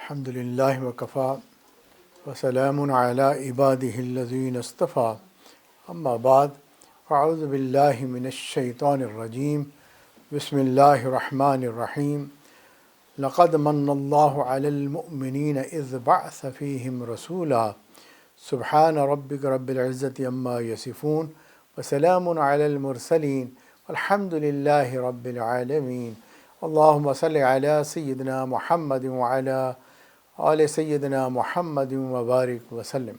الحمد للہ وکفا وسلام علی عبادہ الذین اصطفیٰ اما بعد فاعوذ باللہ من الشیطان الرجیم بسم اللہ الرحمن الرحیم لقد من اللہ علی المؤمنین اذ بعث فیہم رسولا سبحان ربک رب العزت عما یصفون وسلام علی المرسلین والحمد للہ رب العالمین اللہم صلی علی سیدنا محمد وعلی آل سیدنا محمد وبارک وسلم۔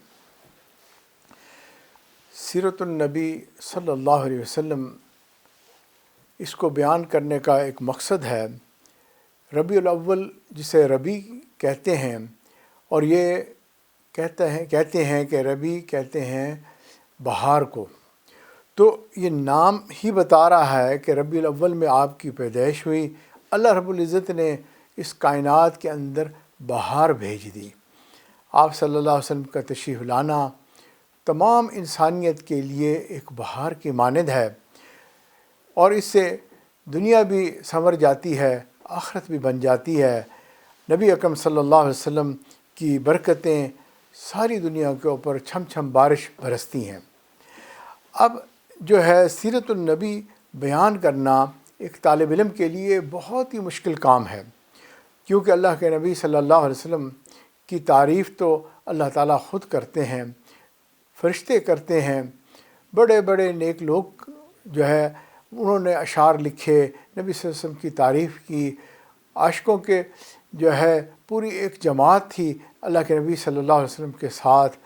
سیرت النبی صلی اللہ علیہ وسلم، اس کو بیان کرنے کا ایک مقصد ہے۔ ربیع الاول جسے ربیع کہتے ہیں، اور یہ کہتے ہیں کہ ربیع کہتے ہیں بہار کو، تو یہ نام ہی بتا رہا ہے کہ ربیع الاول میں آپ کی پیدائش ہوئی۔ اللہ رب العزت نے اس کائنات کے اندر بہار بھیج دی۔ آپ صلی اللہ علیہ وسلم کا تشریف لانا تمام انسانیت کے لیے ایک بہار کی مانند ہے، اور اس سے دنیا بھی سنور جاتی ہے، آخرت بھی بن جاتی ہے۔ نبی اکرم صلی اللہ علیہ وسلم کی برکتیں ساری دنیا کے اوپر چھم چھم بارش برستی ہیں۔ اب جو ہے سیرت النبی بیان کرنا ایک طالب علم کے لیے بہت ہی مشکل کام ہے، کیونکہ اللہ کے نبی صلی اللہ علیہ وسلم کی تعریف تو اللہ تعالیٰ خود کرتے ہیں، فرشتے کرتے ہیں، بڑے بڑے نیک لوگ جو ہے انہوں نے اشعار لکھے، نبی صلی اللہ علیہ وسلم کی تعریف کی، عاشقوں کے جو ہے پوری ایک جماعت تھی اللہ کے نبی صلی اللہ علیہ وسلم کے ساتھ۔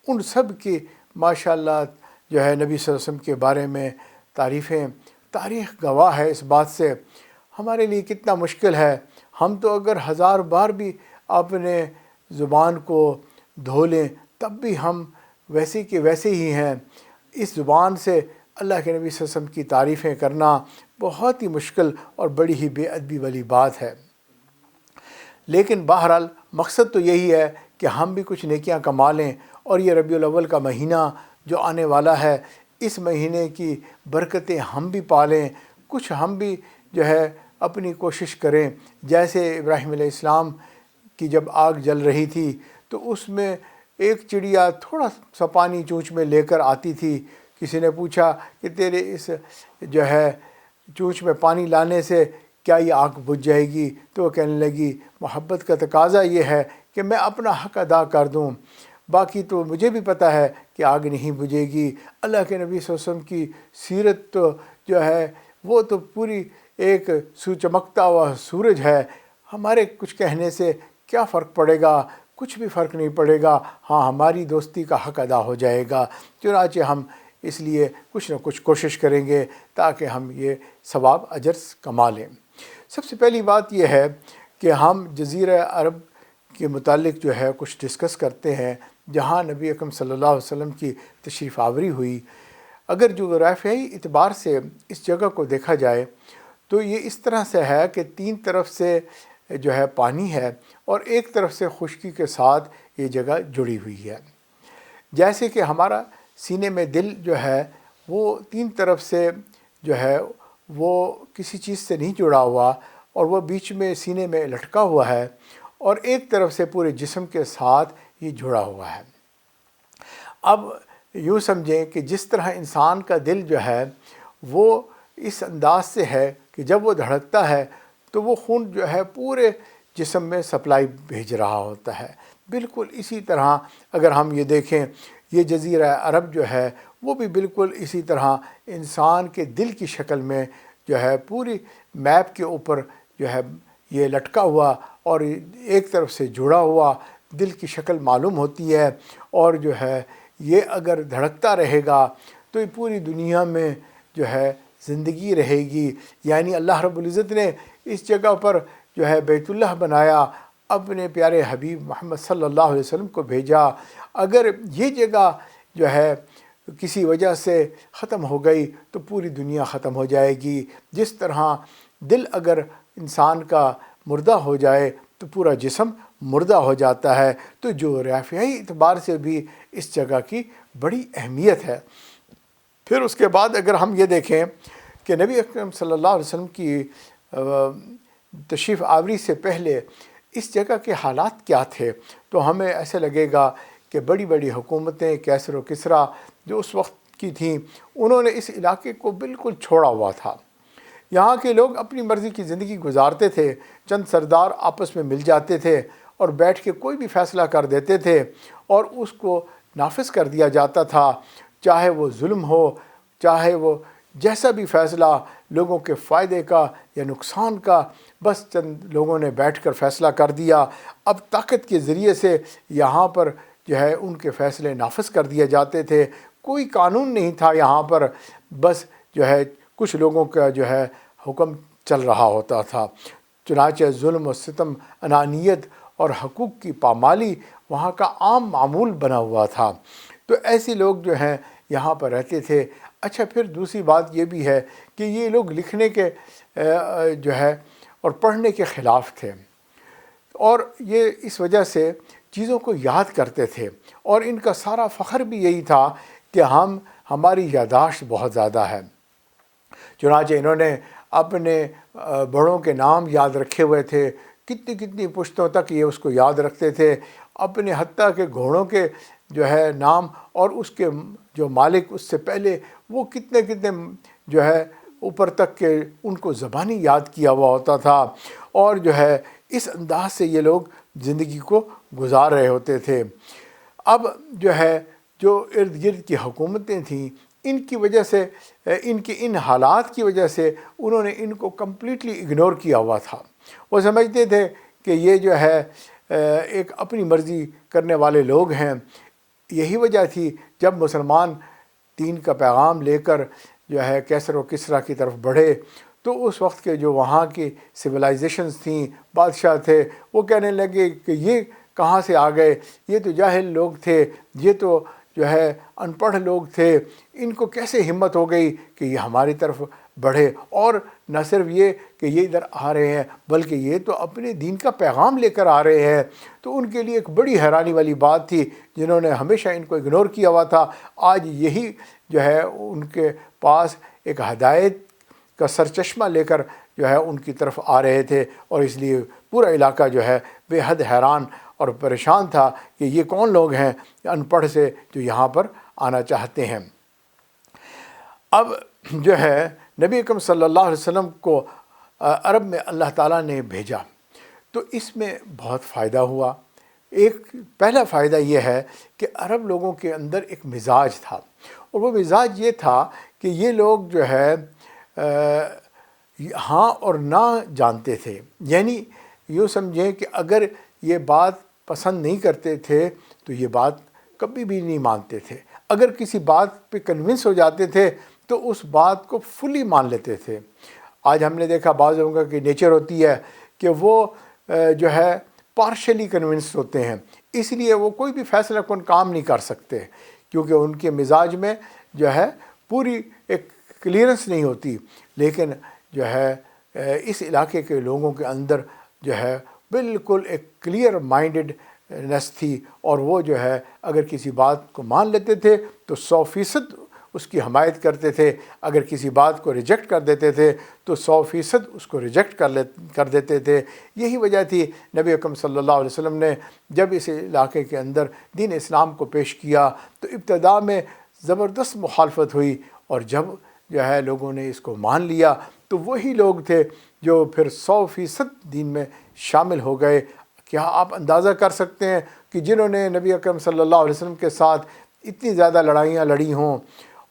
ان سب کی ماشاءاللہ جو ہے نبی صلی اللہ علیہ وسلم کے بارے میں تعریفیں، تاریخ گواہ ہے اس بات سے۔ ہمارے لیے کتنا مشکل ہے، ہم تو اگر 1000 بار بھی اپنے زبان کو دھو لیں تب بھی ہم ویسے کے ویسے ہی ہیں۔ اس زبان سے اللہ کے نبی صلی اللہ علیہ وسلم کی تعریفیں کرنا بہت ہی مشکل اور بڑی ہی بے ادبی والی بات ہے۔ لیکن بہرحال مقصد تو یہی ہے کہ ہم بھی کچھ نیکیاں کما لیں، اور یہ ربیع الاول کا مہینہ جو آنے والا ہے، اس مہینے کی برکتیں ہم بھی پالیں، کچھ ہم بھی جو ہے اپنی کوشش کریں۔ جیسے ابراہیم علیہ السلام کی جب آگ جل رہی تھی تو اس میں ایک چڑیا تھوڑا سا پانی چونچ میں لے کر آتی تھی۔ کسی نے پوچھا کہ تیرے اس جو ہے چونچ میں پانی لانے سے کیا یہ آگ بجھ جائے گی؟ تو وہ کہنے لگی محبت کا تقاضا یہ ہے کہ میں اپنا حق ادا کر دوں، باقی تو مجھے بھی پتہ ہے کہ آگ نہیں بجھے گی۔ اللہ کے نبی صلی اللہ علیہ وسلم کی سیرت تو جو ہے وہ تو پوری ایک چمکتا ہوا سورج ہے۔ ہمارے کچھ کہنے سے کیا فرق پڑے گا؟ کچھ بھی فرق نہیں پڑے گا۔ ہاں، ہماری دوستی کا حق ادا ہو جائے گا۔ چنانچہ ہم اس لیے کچھ نہ کچھ کوشش کریں گے تاکہ ہم یہ ثواب اجر کما لیں۔ سب سے پہلی بات یہ ہے کہ ہم جزیرہ عرب کے متعلق جو ہے کچھ ڈسکس کرتے ہیں، جہاں نبی اکرم صلی اللہ علیہ وسلم کی تشریف آوری ہوئی۔ اگر جغرافیائی اعتبار سے اس جگہ کو دیکھا جائے تو یہ اس طرح سے ہے کہ 3 طرف سے جو ہے پانی ہے، اور ایک طرف سے خشکی کے ساتھ یہ جگہ جڑی ہوئی ہے۔ جیسے کہ ہمارا سینے میں دل جو ہے وہ 3 طرف سے جو ہے وہ کسی چیز سے نہیں جڑا ہوا، اور وہ بیچ میں سینے میں لٹکا ہوا ہے، اور ایک طرف سے پورے جسم کے ساتھ یہ جڑا ہوا ہے۔ اب یوں سمجھیں کہ جس طرح انسان کا دل جو ہے وہ اس انداز سے ہے کہ جب وہ دھڑکتا ہے تو وہ خون جو ہے پورے جسم میں سپلائی بھیج رہا ہوتا ہے، بالکل اسی طرح اگر ہم یہ دیکھیں یہ جزیرہ عرب جو ہے وہ بھی بالکل اسی طرح انسان کے دل کی شکل میں جو ہے پوری میپ کے اوپر جو ہے یہ لٹکا ہوا اور ایک طرف سے جڑا ہوا دل کی شکل معلوم ہوتی ہے۔ اور جو ہے یہ اگر دھڑکتا رہے گا تو یہ پوری دنیا میں جو ہے زندگی رہے گی۔ یعنی اللہ رب العزت نے اس جگہ پر جو ہے بیت اللہ بنایا، اپنے پیارے حبیب محمد صلی اللہ علیہ وسلم کو بھیجا۔ اگر یہ جگہ جو ہے کسی وجہ سے ختم ہو گئی تو پوری دنیا ختم ہو جائے گی۔ جس طرح دل اگر انسان کا مردہ ہو جائے تو پورا جسم مردہ ہو جاتا ہے، تو جغرافیائی اعتبار سے بھی اس جگہ کی بڑی اہمیت ہے۔ پھر اس کے بعد اگر ہم یہ دیکھیں کہ نبی اکرم صلی اللہ علیہ وسلم کی تشریف آوری سے پہلے اس جگہ کے حالات کیا تھے، تو ہمیں ایسے لگے گا کہ بڑی بڑی حکومتیں کیسر و کسریٰ جو اس وقت کی تھیں، انہوں نے اس علاقے کو بالکل چھوڑا ہوا تھا۔ یہاں کے لوگ اپنی مرضی کی زندگی گزارتے تھے، چند سردار آپس میں مل جاتے تھے اور بیٹھ کے کوئی بھی فیصلہ کر دیتے تھے اور اس کو نافذ کر دیا جاتا تھا، چاہے وہ ظلم ہو، چاہے وہ جیسا بھی فیصلہ لوگوں کے فائدے کا یا نقصان کا، بس چند لوگوں نے بیٹھ کر فیصلہ کر دیا۔ اب طاقت کے ذریعے سے یہاں پر جو ہے ان کے فیصلے نافذ کر دیے جاتے تھے، کوئی قانون نہیں تھا یہاں پر، بس جو ہے کچھ لوگوں کا جو ہے حکم چل رہا ہوتا تھا۔ چنانچہ ظلم و ستم، انانیت اور حقوق کی پامالی وہاں کا عام معمول بنا ہوا تھا۔ تو ایسے لوگ جو ہیں یہاں پر رہتے تھے۔ اچھا، پھر دوسری بات یہ بھی ہے کہ یہ لوگ لکھنے کے جو ہے اور پڑھنے کے خلاف تھے، اور یہ اس وجہ سے چیزوں کو یاد کرتے تھے، اور ان کا سارا فخر بھی یہی تھا کہ ہماری یادداشت بہت زیادہ ہے۔ چنانچہ انہوں نے اپنے بڑوں کے نام یاد رکھے ہوئے تھے، کتنی کتنی پشتوں تک یہ اس کو یاد رکھتے تھے، اپنے حتیٰ کہ گھوڑوں کے جو ہے نام، اور اس کے جو مالک اس سے پہلے وہ کتنے کتنے جو ہے اوپر تک کے ان کو زبانی یاد کیا ہوا ہوتا تھا، اور جو ہے اس انداز سے یہ لوگ زندگی کو گزار رہے ہوتے تھے۔ اب جو ہے جو ارد گرد کی حکومتیں تھیں، ان کی وجہ سے، ان حالات کی وجہ سے انہوں نے ان کو کمپلیٹلی اگنور کیا ہوا تھا۔ وہ سمجھتے تھے کہ یہ جو ہے ایک اپنی مرضی کرنے والے لوگ ہیں۔ یہی وجہ تھی جب مسلمان دین کا پیغام لے کر جو ہے کیسر و کسریٰ کی طرف بڑھے، تو اس وقت کے جو وہاں کی سویلائزیشنز تھیں، بادشاہ تھے، وہ کہنے لگے کہ یہ کہاں سے آ گئے، یہ تو جاہل لوگ تھے، یہ تو جو ہے ان پڑھ لوگ تھے، ان کو کیسے ہمت ہو گئی کہ یہ ہماری طرف بڑھے، اور نہ صرف یہ کہ یہ ادھر آ رہے ہیں بلکہ یہ تو اپنے دین کا پیغام لے کر آ رہے ہیں۔ تو ان کے لیے ایک بڑی حیرانی والی بات تھی، جنہوں نے ہمیشہ ان کو اگنور کیا ہوا تھا، آج یہی جو ہے ان کے پاس ایک ہدایت کا سرچشمہ لے کر جو ہے ان کی طرف آ رہے تھے، اور اس لیے پورا علاقہ جو ہے بے حد حیران اور پریشان تھا کہ یہ کون لوگ ہیں ان پڑھ سے جو یہاں پر آنا چاہتے ہیں۔ اب جو ہے نبی اکرم صلی اللہ علیہ وسلم کو عرب میں اللہ تعالیٰ نے بھیجا، تو اس میں بہت فائدہ ہوا۔ ایک پہلا فائدہ یہ ہے کہ عرب لوگوں کے اندر ایک مزاج تھا، اور وہ مزاج یہ تھا کہ یہ لوگ جو ہے ہاں اور نہ جانتے تھے، یعنی یوں سمجھیں کہ اگر یہ بات پسند نہیں کرتے تھے تو یہ بات کبھی بھی نہیں مانتے تھے، اگر کسی بات پہ کنونس ہو جاتے تھے تو اس بات کو فلی مان لیتے تھے۔ آج ہم نے دیکھا بعض لوگوں کی نیچر ہوتی ہے کہ وہ جو ہے پارشلی کنونس ہوتے ہیں، اس لیے وہ کوئی بھی فیصلہ کن کام نہیں کر سکتے، کیونکہ ان کے مزاج میں جو ہے پوری ایک کلیئرنس نہیں ہوتی۔ لیکن جو ہے اس علاقے کے لوگوں کے اندر جو ہے بالکل ایک کلیئر مائنڈڈنس تھی، اور وہ جو ہے اگر کسی بات کو مان لیتے تھے تو 100% اس کی حمایت کرتے تھے، اگر کسی بات کو ریجیکٹ کر دیتے تھے تو 100% اس کو ریجیکٹ کر دیتے تھے۔ یہی وجہ تھی نبی اکرم صلی اللہ علیہ وسلم نے جب اس علاقے کے اندر دین اسلام کو پیش کیا تو ابتدا میں زبردست مخالفت ہوئی، اور جب جو ہے لوگوں نے اس کو مان لیا تو وہی لوگ تھے جو پھر 100% دین میں شامل ہو گئے۔ کیا آپ اندازہ کر سکتے ہیں کہ جنہوں نے نبی اکرم صلی اللہ علیہ وسلم کے ساتھ اتنی زیادہ لڑائیاں لڑی ہوں،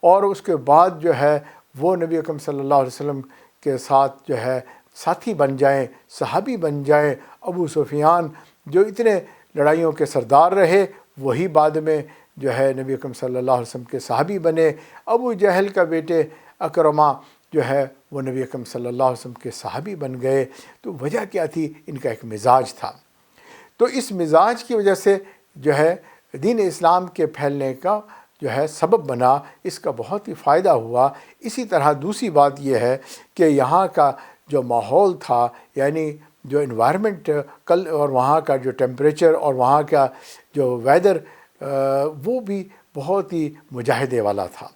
اور اس کے بعد جو ہے وہ نبی اکرم صلی اللہ علیہ وسلم کے ساتھ جو ہے ساتھی بن جائیں، صحابی بن جائیں۔ ابو سفیان جو اتنے لڑائیوں کے سردار رہے، وہی بعد میں جو ہے نبی اکرم صلی اللہ علیہ وسلم کے صحابی بنے۔ ابو جہل کا بیٹے اکرمہ جو ہے وہ نبی اکرم صلی اللہ علیہ وسلم کے صحابی بن گئے۔ تو وجہ کیا تھی؟ ان کا ایک مزاج تھا۔ تو اس مزاج کی وجہ سے جو ہے دین اسلام کے پھیلنے کا جو ہے سبب بنا، اس کا بہت ہی فائدہ ہوا۔ اسی طرح دوسری بات یہ ہے کہ یہاں کا جو ماحول تھا، یعنی جو انوائرمنٹ اور وہاں کا جو ٹیمپریچر اور وہاں کا جو ویدر، وہ بھی بہت ہی مجاہدے والا تھا۔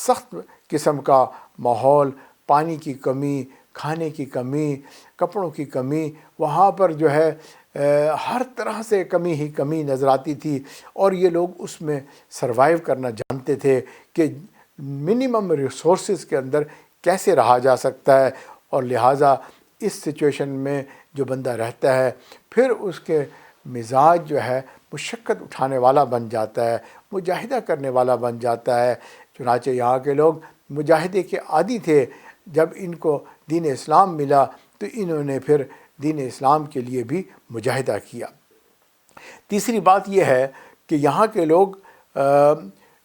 سخت قسم کا ماحول، پانی کی کمی، کھانے کی کمی، کپڑوں کی کمی، وہاں پر جو ہے ہر طرح سے کمی ہی کمی نظر آتی تھی، اور یہ لوگ اس میں سروائیو کرنا جانتے تھے کہ منیمم ریسورسز کے اندر کیسے رہا جا سکتا ہے، اور لہٰذا اس سچویشن میں جو بندہ رہتا ہے پھر اس کے مزاج جو ہے مشقت اٹھانے والا بن جاتا ہے، مجاہدہ کرنے والا بن جاتا ہے۔ چنانچہ یہاں کے لوگ مجاہدے کے عادی تھے۔ جب ان کو دین اسلام ملا تو انہوں نے پھر دین اسلام کے لیے بھی مجاہدہ کیا۔ تیسری بات یہ ہے کہ یہاں کے لوگ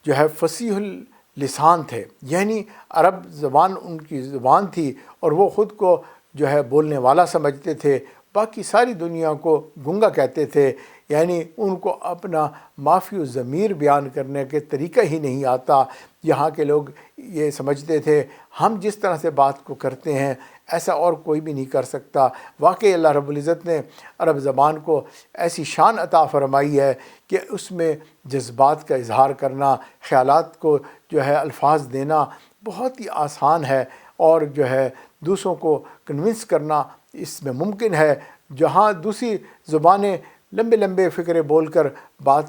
جو ہے فصیح اللسان تھے، یعنی عرب زبان ان کی زبان تھی، اور وہ خود کو جو ہے بولنے والا سمجھتے تھے، باقی ساری دنیا کو گنگا کہتے تھے، یعنی ان کو اپنا معافی الضمیر بیان کرنے کے طریقہ ہی نہیں آتا۔ یہاں کے لوگ یہ سمجھتے تھے ہم جس طرح سے بات کو کرتے ہیں ایسا اور کوئی بھی نہیں کر سکتا۔ واقعی اللہ رب العزت نے عرب زبان کو ایسی شان عطا فرمائی ہے کہ اس میں جذبات کا اظہار کرنا، خیالات کو جو ہے الفاظ دینا بہت ہی آسان ہے، اور جو ہے دوسروں کو کنونس کرنا اس میں ممکن ہے۔ جہاں دوسری زبانیں لمبے لمبے فقرے بول کر بات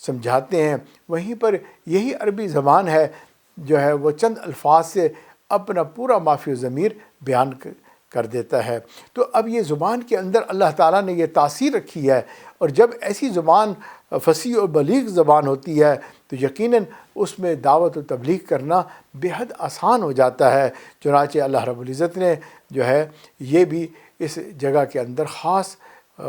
سمجھاتے ہیں، وہیں پر یہی عربی زبان ہے جو ہے وہ چند الفاظ سے اپنا پورا معافی الضمیر بیان کر دیتا ہے۔ تو اب یہ زبان کے اندر اللہ تعالیٰ نے یہ تاثیر رکھی ہے، اور جب ایسی زبان فصیح و بلیغ زبان ہوتی ہے تو یقیناً اس میں دعوت و تبلیغ کرنا بے حد آسان ہو جاتا ہے۔ چنانچہ اللہ رب العزت نے جو ہے یہ بھی اس جگہ کے اندر خاص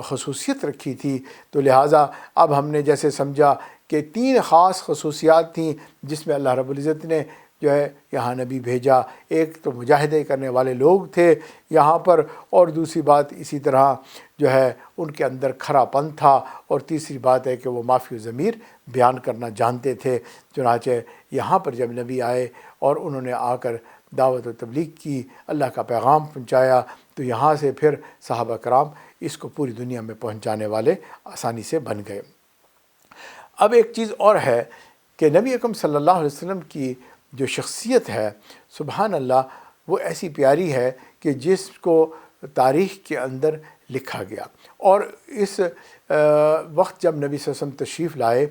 خصوصیت رکھی تھی۔ تو لہٰذا اب ہم نے جیسے سمجھا کہ 3 خاص خصوصیات تھیں جس میں اللہ رب العزت نے جو ہے یہاں نبی بھیجا۔ ایک تو مجاہدے کرنے والے لوگ تھے یہاں پر، اور دوسری بات اسی طرح جو ہے ان کے اندر کھرا پن تھا، اور تیسری بات ہے کہ وہ معافی الضمیر بیان کرنا جانتے تھے۔ چنانچہ یہاں پر جب نبی آئے اور انہوں نے آ کر دعوت و تبلیغ کی، اللہ کا پیغام پہنچایا، تو یہاں سے پھر صحابہ کرام اس کو پوری دنیا میں پہنچانے والے آسانی سے بن گئے۔ اب ایک چیز اور ہے کہ نبی اکرم صلی اللہ علیہ وسلم کی جو شخصیت ہے سبحان اللہ وہ ایسی پیاری ہے کہ جس کو تاریخ کے اندر لکھا گیا۔ اور اس وقت جب نبی صلی اللہ علیہ وسلم تشریف لائے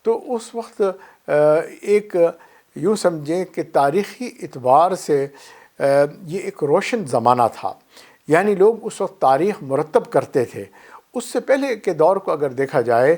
تو اس وقت ایک یوں سمجھیں کہ تاریخی اعتبار سے یہ ایک روشن زمانہ تھا، یعنی لوگ اس وقت تاریخ مرتب کرتے تھے۔ اس سے پہلے کے دور کو اگر دیکھا جائے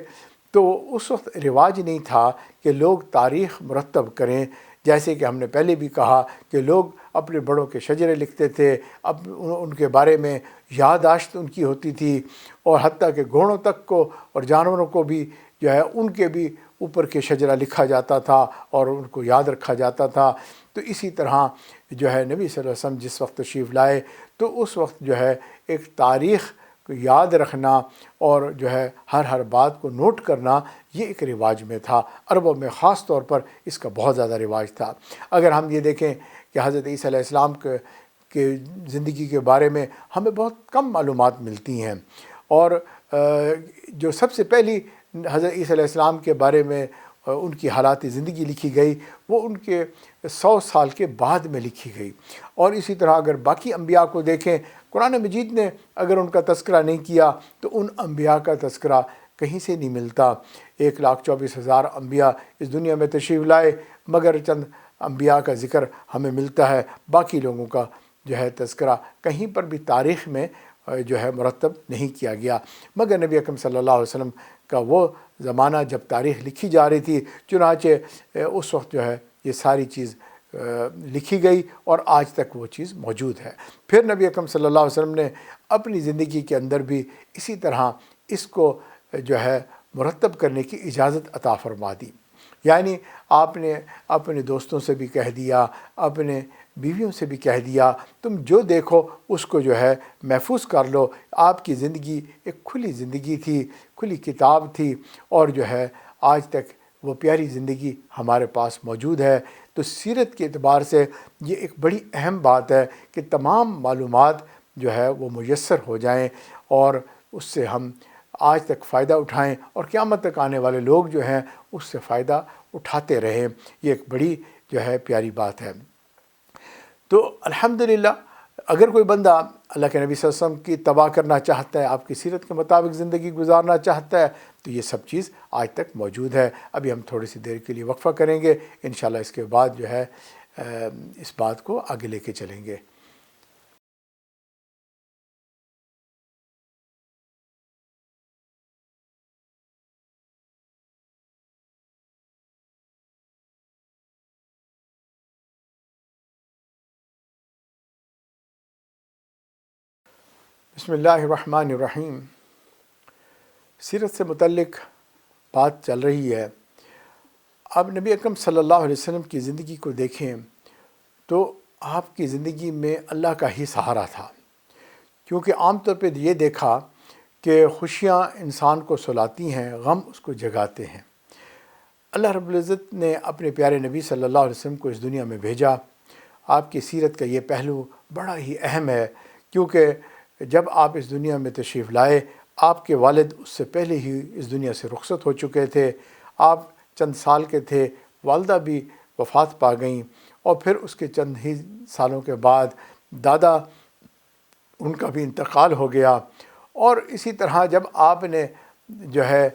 تو اس وقت رواج نہیں تھا کہ لوگ تاریخ مرتب کریں، جیسے کہ ہم نے پہلے بھی کہا کہ لوگ اپنے بڑوں کے شجرے لکھتے تھے، ان کے بارے میں یادداشت ان کی ہوتی تھی، اور حتیٰ کہ گھوڑوں تک کو اور جانوروں کو بھی جو ہے ان کے بھی اوپر کے شجرہ لکھا جاتا تھا اور ان کو یاد رکھا جاتا تھا۔ تو اسی طرح جو ہے نبی صلی اللہ علیہ وسلم جس وقت تشریف لائے تو اس وقت جو ہے ایک تاریخ کو یاد رکھنا اور جو ہے ہر بات کو نوٹ کرنا یہ ایک رواج میں تھا۔ عربوں میں خاص طور پر اس کا بہت زیادہ رواج تھا۔ اگر ہم یہ دیکھیں کہ حضرت عیسیٰ علیہ السلام کے زندگی کے بارے میں ہمیں بہت کم معلومات ملتی ہیں، اور جو سب سے پہلی حضرت عیسیٰ علیہ السلام کے بارے میں ان کی حالات زندگی لکھی گئی وہ ان کے 100 سال کے بعد میں لکھی گئی۔ اور اسی طرح اگر باقی انبیاء کو دیکھیں، قرآن مجید نے اگر ان کا تذکرہ نہیں کیا تو ان انبیاء کا تذکرہ کہیں سے نہیں ملتا۔ 1,24,000 انبیاء اس دنیا میں تشریف لائے، مگر چند انبیاء کا ذکر ہمیں ملتا ہے، باقی لوگوں کا جو ہے تذکرہ کہیں پر بھی تاریخ میں جو ہے مرتب نہیں کیا گیا۔ مگر نبی اکرم صلی اللہ علیہ وسلم کا وہ زمانہ جب تاریخ لکھی جا رہی تھی، چنانچہ اس وقت جو ہے یہ ساری چیز لکھی گئی اور آج تک وہ چیز موجود ہے۔ پھر نبی اکرم صلی اللہ علیہ وسلم نے اپنی زندگی کے اندر بھی اسی طرح اس کو جو ہے مرتب کرنے کی اجازت عطا فرما دی، یعنی آپ نے اپنے دوستوں سے بھی کہہ دیا، اپنے بیویوں سے بھی کہہ دیا، تم جو دیکھو اس کو جو ہے محفوظ کر لو۔ آپ کی زندگی ایک کھلی زندگی تھی، کھلی کتاب تھی، اور جو ہے آج تک وہ پیاری زندگی ہمارے پاس موجود ہے۔ تو سیرت کے اعتبار سے یہ ایک بڑی اہم بات ہے کہ تمام معلومات جو ہے وہ میسر ہو جائیں اور اس سے ہم آج تک فائدہ اٹھائیں اور قیامت تک آنے والے لوگ جو ہیں اس سے فائدہ اٹھاتے رہیں۔ یہ ایک بڑی جو ہے پیاری بات ہے۔ تو الحمدللہ اگر کوئی بندہ اللہ کے نبی صلی اللہ علیہ وسلم کی اتباع کرنا چاہتا ہے، آپ کی سیرت کے مطابق زندگی گزارنا چاہتا ہے، تو یہ سب چیز آج تک موجود ہے۔ ابھی ہم تھوڑی سی دیر کے لیے وقفہ کریں گے، انشاءاللہ اس کے بعد جو ہے اس بات کو آگے لے کے چلیں گے۔ بسم اللہ الرحمن الرحیم۔ سیرت سے متعلق بات چل رہی ہے۔ اب نبی اکرم صلی اللہ علیہ وسلم کی زندگی کو دیکھیں تو آپ کی زندگی میں اللہ کا ہی سہارا تھا، کیونکہ عام طور پہ یہ دیکھا کہ خوشیاں انسان کو سلاتی ہیں، غم اس کو جگاتے ہیں۔ اللہ رب العزت نے اپنے پیارے نبی صلی اللہ علیہ وسلم کو اس دنیا میں بھیجا۔ آپ کی سیرت کا یہ پہلو بڑا ہی اہم ہے، کیونکہ جب آپ اس دنیا میں تشریف لائے، آپ کے والد اس سے پہلے ہی اس دنیا سے رخصت ہو چکے تھے۔ آپ چند سال کے تھے، والدہ بھی وفات پا گئیں، اور پھر اس کے چند ہی سالوں کے بعد دادا ان کا بھی انتقال ہو گیا۔ اور اسی طرح جب آپ نے جو ہے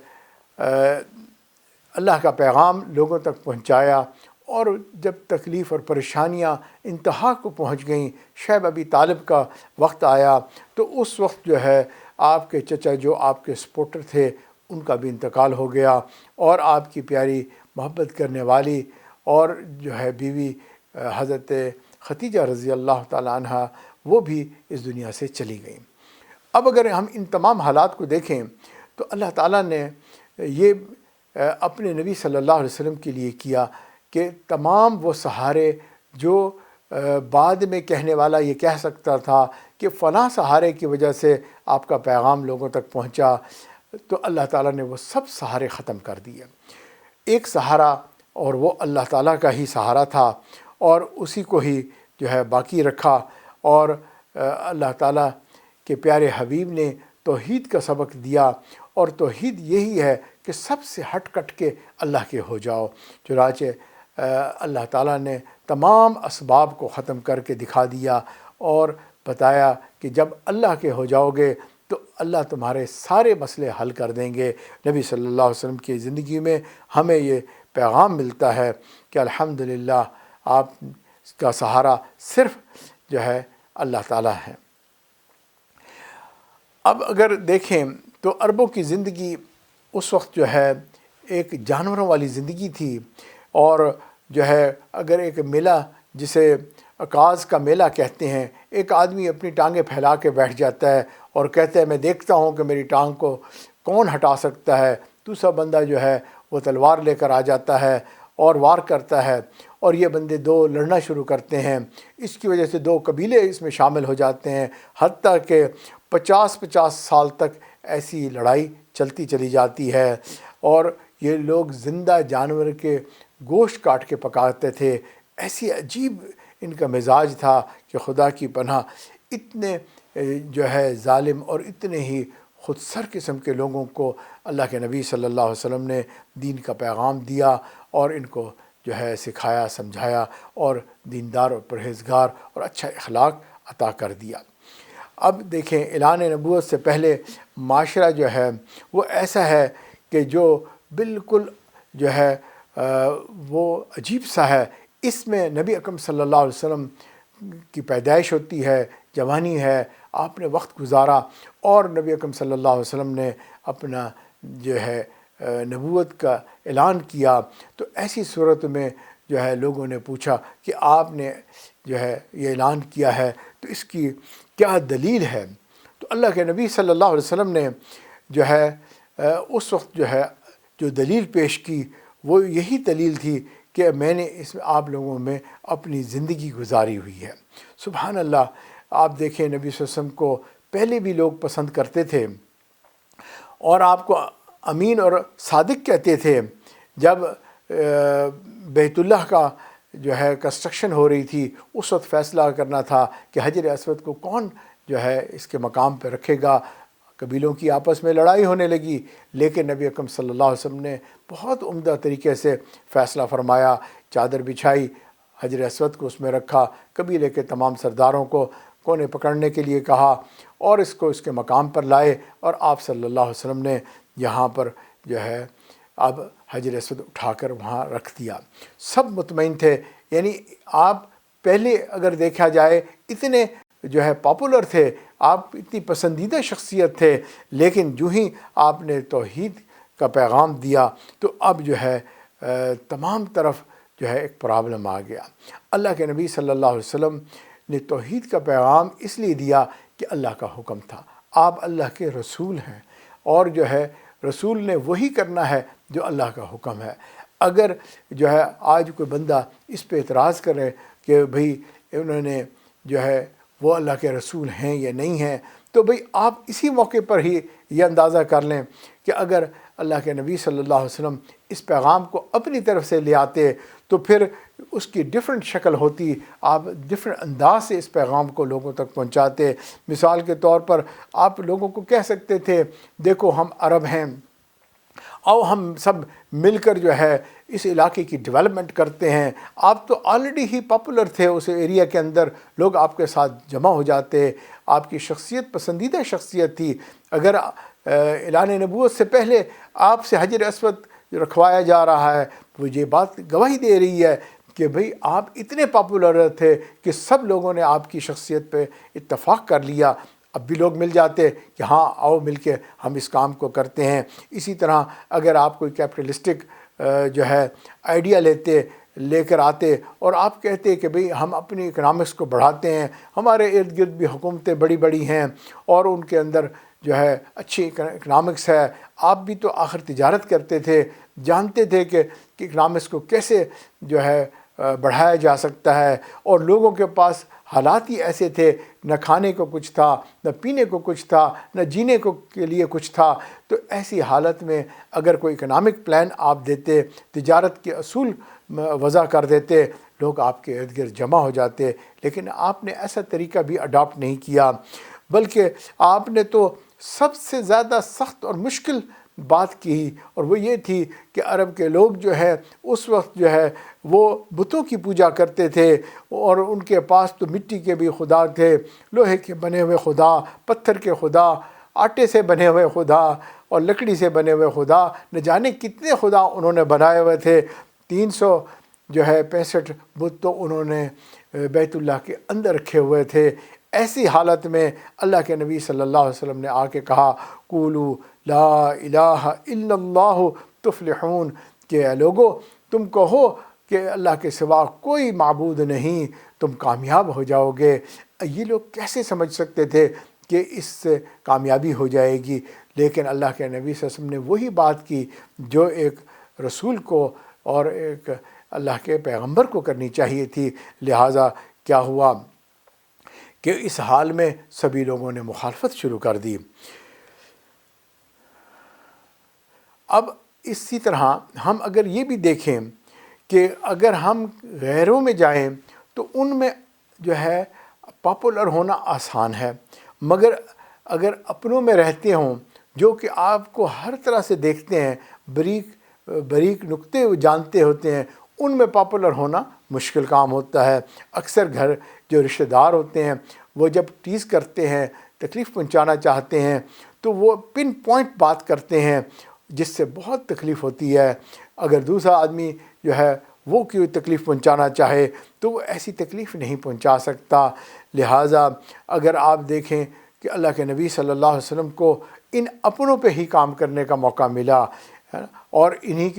اللہ کا پیغام لوگوں تک پہنچایا، اور جب تکلیف اور پریشانیاں انتہا کو پہنچ گئیں، شیب ابی طالب کا وقت آیا، تو اس وقت جو ہے آپ کے چچا جو آپ کے سپورٹر تھے ان کا بھی انتقال ہو گیا، اور آپ کی پیاری محبت کرنے والی اور جو ہے بیوی حضرت ختیجہ رضی اللہ تعالیٰ عنہ وہ بھی اس دنیا سے چلی گئیں۔ اب اگر ہم ان تمام حالات کو دیکھیں تو اللہ تعالیٰ نے یہ اپنے نبی صلی اللہ علیہ وسلم کے لیے کیا کہ تمام وہ سہارے جو بعد میں کہنے والا یہ کہہ سکتا تھا کہ فلاں سہارے کی وجہ سے آپ کا پیغام لوگوں تک پہنچا، تو اللہ تعالیٰ نے وہ سب سہارے ختم کر دیے۔ ایک سہارا، اور وہ اللہ تعالیٰ کا ہی سہارا تھا، اور اسی کو ہی جو ہے باقی رکھا۔ اور اللہ تعالیٰ کے پیارے حبیب نے توحید کا سبق دیا، اور توحید یہی ہے کہ سب سے ہٹ کٹ کے اللہ کے ہو جاؤ۔ چنانچہ اللہ تعالیٰ نے تمام اسباب کو ختم کر کے دکھا دیا، اور بتایا کہ جب اللہ کے ہو جاؤ گے تو اللہ تمہارے سارے مسئلے حل کر دیں گے۔ نبی صلی اللہ علیہ وسلم کی زندگی میں ہمیں یہ پیغام ملتا ہے کہ الحمدللہ آپ کا سہارا صرف جو ہے اللہ تعالیٰ ہے۔ اب اگر دیکھیں تو عربوں کی زندگی اس وقت جو ہے ایک جانوروں والی زندگی تھی، اور جو ہے اگر ایک میلہ جسے عکاظ کا میلہ کہتے ہیں، ایک آدمی اپنی ٹانگیں پھیلا کے بیٹھ جاتا ہے اور کہتا ہے میں دیکھتا ہوں کہ میری ٹانگ کو کون ہٹا سکتا ہے، دوسرا بندہ جو ہے وہ تلوار لے کر آ جاتا ہے اور وار کرتا ہے، اور یہ بندے دو لڑنا شروع کرتے ہیں۔ اس کی وجہ سے دو قبیلے اس میں شامل ہو جاتے ہیں، حتیٰ کہ 50 سال تک ایسی لڑائی چلتی چلی جاتی ہے، اور یہ لوگ زندہ جانور کے گوشت کاٹ کے پکاتے تھے۔ ایسی عجیب ان کا مزاج تھا کہ خدا کی پناہ، اتنے جو ہے ظالم اور اتنے ہی خود سر قسم کے لوگوں کو اللہ کے نبی صلی اللہ علیہ وسلم نے دین کا پیغام دیا، اور ان کو جو ہے سکھایا، سمجھایا، اور دیندار اور پرہیزگار اور اچھا اخلاق عطا کر دیا۔ اب دیکھیں اعلان نبوت سے پہلے معاشرہ جو ہے وہ ایسا ہے کہ جو بالکل جو ہے وہ عجیب سا ہے۔ اس میں نبی اکرم صلی اللہ علیہ وسلم کی پیدائش ہوتی ہے، جوانی ہے، آپ نے وقت گزارا، اور نبی اکرم صلی اللہ علیہ وسلم نے اپنا جو ہے نبوت کا اعلان کیا۔ تو ایسی صورت میں جو ہے لوگوں نے پوچھا کہ آپ نے جو ہے یہ اعلان کیا ہے تو اس کی کیا دلیل ہے؟ تو اللہ کے نبی صلی اللہ علیہ وسلم نے جو ہے اس وقت جو ہے جو دلیل پیش کی وہ یہی دلیل تھی کہ میں نے اس میں آپ لوگوں میں اپنی زندگی گزاری ہوئی ہے۔ سبحان اللہ، آپ دیکھیں نبی صلی اللہ علیہ وسلم کو پہلے بھی لوگ پسند کرتے تھے، اور آپ کو امین اور صادق کہتے تھے۔ جب بیت اللہ کا جو ہے کنسٹرکشن ہو رہی تھی، اس وقت فیصلہ کرنا تھا کہ حجر اسود کو کون جو ہے اس کے مقام پہ رکھے گا۔ قبیلوں کی آپس میں لڑائی ہونے لگی، لیکن نبی اکرم صلی اللہ علیہ وسلم نے بہت عمدہ طریقے سے فیصلہ فرمایا، چادر بچھائی، حجر اسود کو اس میں رکھا، قبیلے کے تمام سرداروں کو کو نے پکڑنے کے لیے کہا اور اس کو اس کے مقام پر لائے، اور آپ صلی اللہ علیہ وسلم نے یہاں پر جو ہے اب حجر اسود اٹھا کر وہاں رکھ دیا۔ سب مطمئن تھے، یعنی آپ پہلے اگر دیکھا جائے اتنے جو ہے پاپولر تھے، آپ اتنی پسندیدہ شخصیت تھے، لیکن جو ہی آپ نے توحید کا پیغام دیا تو اب جو ہے تمام طرف جو ہے ایک پرابلم آ گیا۔ اللہ کے نبی صلی اللہ علیہ وسلم نے توحید کا پیغام اس لیے دیا کہ اللہ کا حکم تھا، آپ اللہ کے رسول ہیں، اور جو ہے رسول نے وہی کرنا ہے جو اللہ کا حکم ہے۔ اگر جو ہے آج کوئی بندہ اس پہ اعتراض کرے کہ بھئی انہوں نے جو ہے وہ اللہ کے رسول ہیں یا نہیں ہیں، تو بھئی آپ اسی موقع پر ہی یہ اندازہ کر لیں کہ اگر اللہ کے نبی صلی اللہ علیہ وسلم اس پیغام کو اپنی طرف سے لے آتے تو پھر اس کی ڈیفرنٹ شکل ہوتی، آپ ڈیفرنٹ انداز سے اس پیغام کو لوگوں تک پہنچاتے۔ مثال کے طور پر آپ لوگوں کو کہہ سکتے تھے دیکھو ہم عرب ہیں، آؤ ہم سب مل کر جو ہے اس علاقے کی ڈیولپمنٹ کرتے ہیں۔ آپ تو آلریڈی ہی پاپولر تھے اس ایریا کے اندر، لوگ آپ کے ساتھ جمع ہو جاتے، آپ کی شخصیت پسندیدہ شخصیت تھی۔ اگر اعلان نبوت سے پہلے آپ سے حجر اسود رکھوایا جا رہا ہے، وہ یہ بات گواہی دے رہی ہے کہ بھئی آپ اتنے پاپولر تھے کہ سب لوگوں نے آپ کی شخصیت پہ اتفاق کر لیا۔ اب بھی لوگ مل جاتے کہ ہاں آؤ مل کے ہم اس کام کو کرتے ہیں۔ اسی طرح اگر آپ کوئی کیپٹلسٹک جو ہے آئیڈیا لے کر آتے اور آپ کہتے کہ بھئی ہم اپنی اکنامکس کو بڑھاتے ہیں، ہمارے ارد گرد بھی حکومتیں بڑی بڑی ہیں اور ان کے اندر جو ہے اچھی اکنامکس ہے، آپ بھی تو آخر تجارت کرتے تھے، جانتے تھے کہ اکنامکس کو کیسے جو ہے بڑھایا جا سکتا ہے، اور لوگوں کے پاس حالات ہی ایسے تھے، نہ کھانے کو کچھ تھا، نہ پینے کو کچھ تھا، نہ جینے کو کے لیے کچھ تھا۔ تو ایسی حالت میں اگر کوئی اکنامک پلان آپ دیتے، تجارت کے اصول وضع کر دیتے، لوگ آپ کے ارد گرد جمع ہو جاتے، لیکن آپ نے ایسا طریقہ بھی اڈاپٹ نہیں کیا، بلکہ آپ نے تو سب سے زیادہ سخت اور مشکل بات کی، اور وہ یہ تھی کہ عرب کے لوگ جو ہے اس وقت جو ہے وہ بتوں کی پوجا کرتے تھے، اور ان کے پاس تو مٹی کے بھی خدا تھے، لوہے کے بنے ہوئے خدا، پتھر کے خدا، آٹے سے بنے ہوئے خدا اور لکڑی سے بنے ہوئے خدا، نہ جانے کتنے خدا انہوں نے بنائے ہوئے تھے۔ 365 بت تو انہوں نے بیت اللہ کے اندر رکھے ہوئے تھے۔ ایسی حالت میں اللہ کے نبی صلی اللہ علیہ وسلم نے آ کے کہا قولوا لا الہ الا اللہ تفلحون، کہ اے لوگو تم کہو کہ اللہ کے سوا کوئی معبود نہیں، تم کامیاب ہو جاؤ گے۔ یہ لوگ کیسے سمجھ سکتے تھے کہ اس سے کامیابی ہو جائے گی؟ لیکن اللہ کے نبی صلی اللہ علیہ وسلم نے وہی بات کی جو ایک رسول کو اور ایک اللہ کے پیغمبر کو کرنی چاہیے تھی۔ لہٰذا کیا ہوا کہ اس حال میں سبھی لوگوں نے مخالفت شروع کر دی۔ اب اسی طرح ہم اگر یہ بھی دیکھیں کہ اگر ہم غیروں میں جائیں تو ان میں جو ہے پاپولر ہونا آسان ہے، مگر اگر اپنوں میں رہتے ہوں جو کہ آپ کو ہر طرح سے دیکھتے ہیں، باریک نقطے جانتے ہوتے ہیں، ان میں پاپولر ہونا مشکل کام ہوتا ہے۔ اکثر گھر جو رشتہ دار ہوتے ہیں وہ جب ٹیز کرتے ہیں، تکلیف پہنچانا چاہتے ہیں، تو وہ پن پوائنٹ بات کرتے ہیں جس سے بہت تکلیف ہوتی ہے۔ اگر دوسرا آدمی جو ہے وہ کوئی تکلیف پہنچانا چاہے تو وہ ایسی تکلیف نہیں پہنچا سکتا۔ لہٰذا اگر آپ دیکھیں کہ اللہ کے نبی صلی اللہ علیہ وسلم کو ان اپنوں پہ ہی کام کرنے کا موقع ملا، اور انہی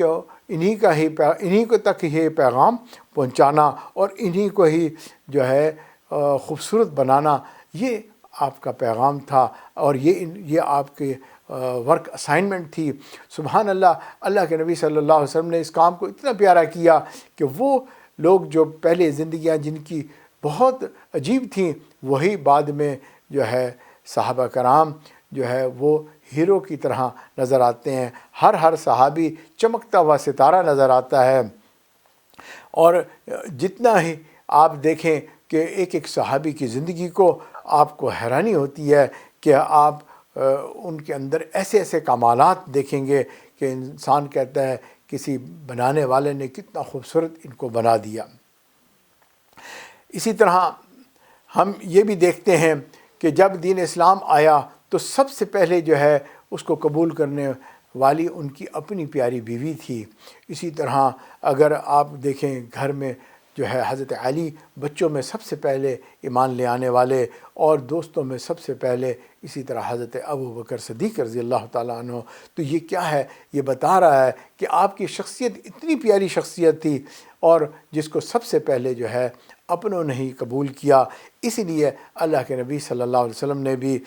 کو تک یہ پیغام پہنچانا اور انہی کو ہی جو ہے خوبصورت بنانا، یہ آپ کا پیغام تھا، اور یہ آپ کے ورک اسائنمنٹ تھی۔ سبحان اللہ، اللہ کے نبی صلی اللہ علیہ وسلم نے اس کام کو اتنا پیارا کیا کہ وہ لوگ جو پہلے زندگیاں جن کی بہت عجیب تھیں، وہی بعد میں جو ہے صحابہ کرام جو ہے وہ ہیرو کی طرح نظر آتے ہیں۔ ہر صحابی چمکتا ہوا ستارہ نظر آتا ہے، اور جتنا ہی آپ دیکھیں کہ ایک صحابی کی زندگی کو آپ کو حیرانی ہوتی ہے کہ آپ ان کے اندر ایسے کمالات دیکھیں گے کہ انسان کہتا ہے کسی بنانے والے نے کتنا خوبصورت ان کو بنا دیا۔ اسی طرح ہم یہ بھی دیکھتے ہیں کہ جب دین اسلام آیا تو سب سے پہلے جو ہے اس کو قبول کرنے والی ان کی اپنی پیاری بیوی تھی۔ اسی طرح اگر آپ دیکھیں گھر میں جو ہے حضرت علی بچوں میں سب سے پہلے ایمان لے آنے والے، اور دوستوں میں سب سے پہلے اسی طرح حضرت ابو بکر صدیق رضی اللہ تعالیٰ عنہ۔ تو یہ کیا ہے؟ یہ بتا رہا ہے کہ آپ کی شخصیت اتنی پیاری شخصیت تھی، اور جس کو سب سے پہلے جو ہے اپنوں نے ہی قبول کیا۔ اسی لیے اللہ کے نبی صلی اللہ علیہ وسلم نے بھی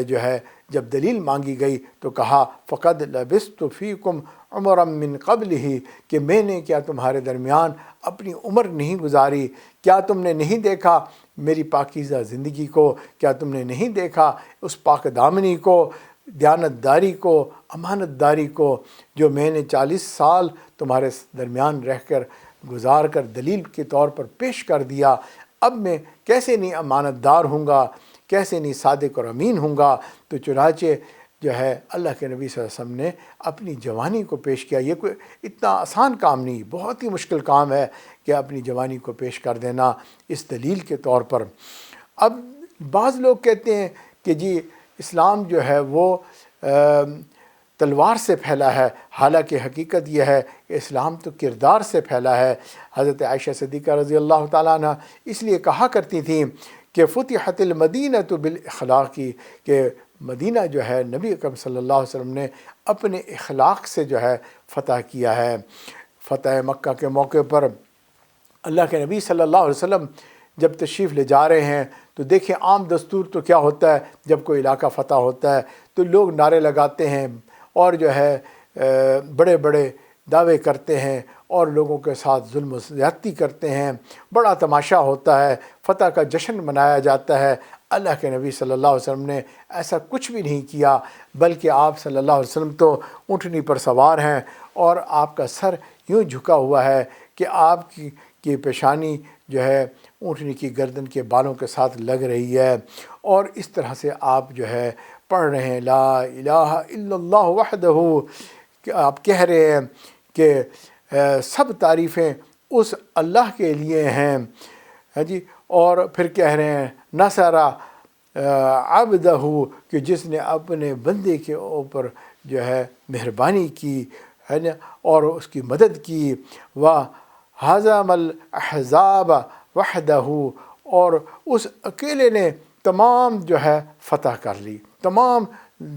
جو ہے جب دلیل مانگی گئی تو کہا فقد لبثت فیکم عمرا من قبلہ، کہ میں نے کیا تمہارے درمیان اپنی عمر نہیں گزاری؟ کیا تم نے نہیں دیکھا میری پاکیزہ زندگی کو؟ کیا تم نے نہیں دیکھا اس پاک دامنی کو، دیانت داری کو، امانت داری کو، جو میں نے 40 سال تمہارے درمیان رہ کر گزار کر دلیل کے طور پر پیش کر دیا؟ اب میں کیسے نہیں امانت دار ہوں گا، کیسے نہیں صادق اور امین ہوں گا؟ تو چنانچہ جو ہے اللہ کے نبی صلی اللہ علیہ وسلم نے اپنی جوانی کو پیش کیا۔ یہ کوئی اتنا آسان کام نہیں، بہت ہی مشکل کام ہے کہ اپنی جوانی کو پیش کر دینا اس دلیل کے طور پر۔ اب بعض لوگ کہتے ہیں کہ جی اسلام جو ہے وہ تلوار سے پھیلا ہے، حالانکہ حقیقت یہ ہے کہ اسلام تو کردار سے پھیلا ہے۔ حضرت عائشہ صدیقہ رضی اللہ تعالیٰ عنہ اس لیے کہا کرتی تھیں کہ فتحت المدینۃ بالاخلاق، کہ مدینہ جو ہے نبی اکرم صلی اللہ علیہ وسلم نے اپنے اخلاق سے جو ہے فتح کیا ہے۔ فتح مکہ کے موقع پر اللہ کے نبی صلی اللہ علیہ وسلم جب تشریف لے جا رہے ہیں تو دیکھیں عام دستور تو کیا ہوتا ہے، جب کوئی علاقہ فتح ہوتا ہے تو لوگ نعرے لگاتے ہیں اور جو ہے بڑے بڑے دعوے کرتے ہیں اور لوگوں کے ساتھ ظلم و زیادتی کرتے ہیں، بڑا تماشا ہوتا ہے، فتح کا جشن منایا جاتا ہے۔ اللہ کے نبی صلی اللہ علیہ وسلم نے ایسا کچھ بھی نہیں کیا، بلکہ آپ صلی اللہ علیہ وسلم تو اونٹنی پر سوار ہیں اور آپ کا سر یوں جھکا ہوا ہے کہ آپ کی پیشانی جو ہے اونٹنی کی گردن کے بالوں کے ساتھ لگ رہی ہے، اور اس طرح سے آپ جو ہے پڑھ رہے ہیں لا الہ الا اللہ وحدہ، کہ آپ کہہ رہے ہیں کہ سب تعریفیں اس اللہ کے لیے ہیں، ہاں جی، اور پھر کہہ رہے ہیں نصر عبدہ، کہ جس نے اپنے بندے کے اوپر جو ہے مہربانی کی ہے نا اور اس کی مدد کی، وَهَزَمَ الْأَحْزَابَ وَحْدَهُ، اور اس اکیلے نے تمام جو ہے فتح کر لی، تمام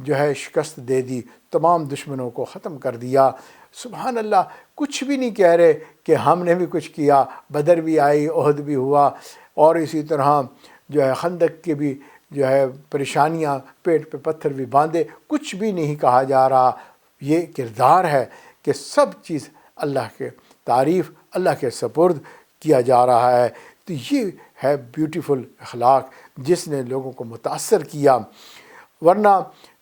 جو ہے شکست دے دی، تمام دشمنوں کو ختم کر دیا۔ سبحان اللہ، کچھ بھی نہیں کہہ رہے کہ ہم نے بھی کچھ کیا، بدر بھی آئی، احد بھی ہوا، اور اسی طرح جو ہے خندق کے بھی جو ہے پریشانیاں، پیٹ پہ پتھر بھی باندھے، کچھ بھی نہیں کہا جا رہا۔ یہ کردار ہے کہ سب چیز اللہ کے تعریف، اللہ کے سپرد کیا جا رہا ہے۔ تو یہ ہے بیوٹیفل اخلاق جس نے لوگوں کو متاثر کیا۔ ورنہ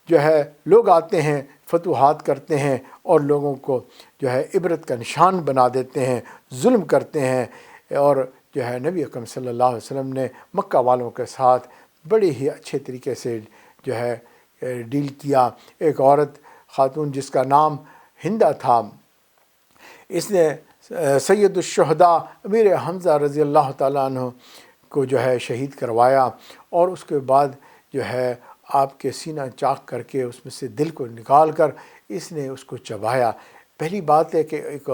جو ہے لوگ آتے ہیں، فتوحات کرتے ہیں اور لوگوں کو جو ہے عبرت کا نشان بنا دیتے ہیں، ظلم کرتے ہیں، اور جو ہے نبی اکرم صلی اللہ علیہ وسلم نے مکہ والوں کے ساتھ بڑے ہی اچھے طریقے سے جو ہے ڈیل کیا۔ ایک عورت خاتون جس کا نام ہندہ تھا، اس نے سید الشہداء امیر حمزہ رضی اللہ تعالیٰ عنہ کو جو ہے شہید کروایا، اور اس کے بعد جو ہے آپ کے سینہ چاک کر کے اس میں سے دل کو نکال کر اس نے اس کو چبایا۔ پہلی بات ہے کہ ایک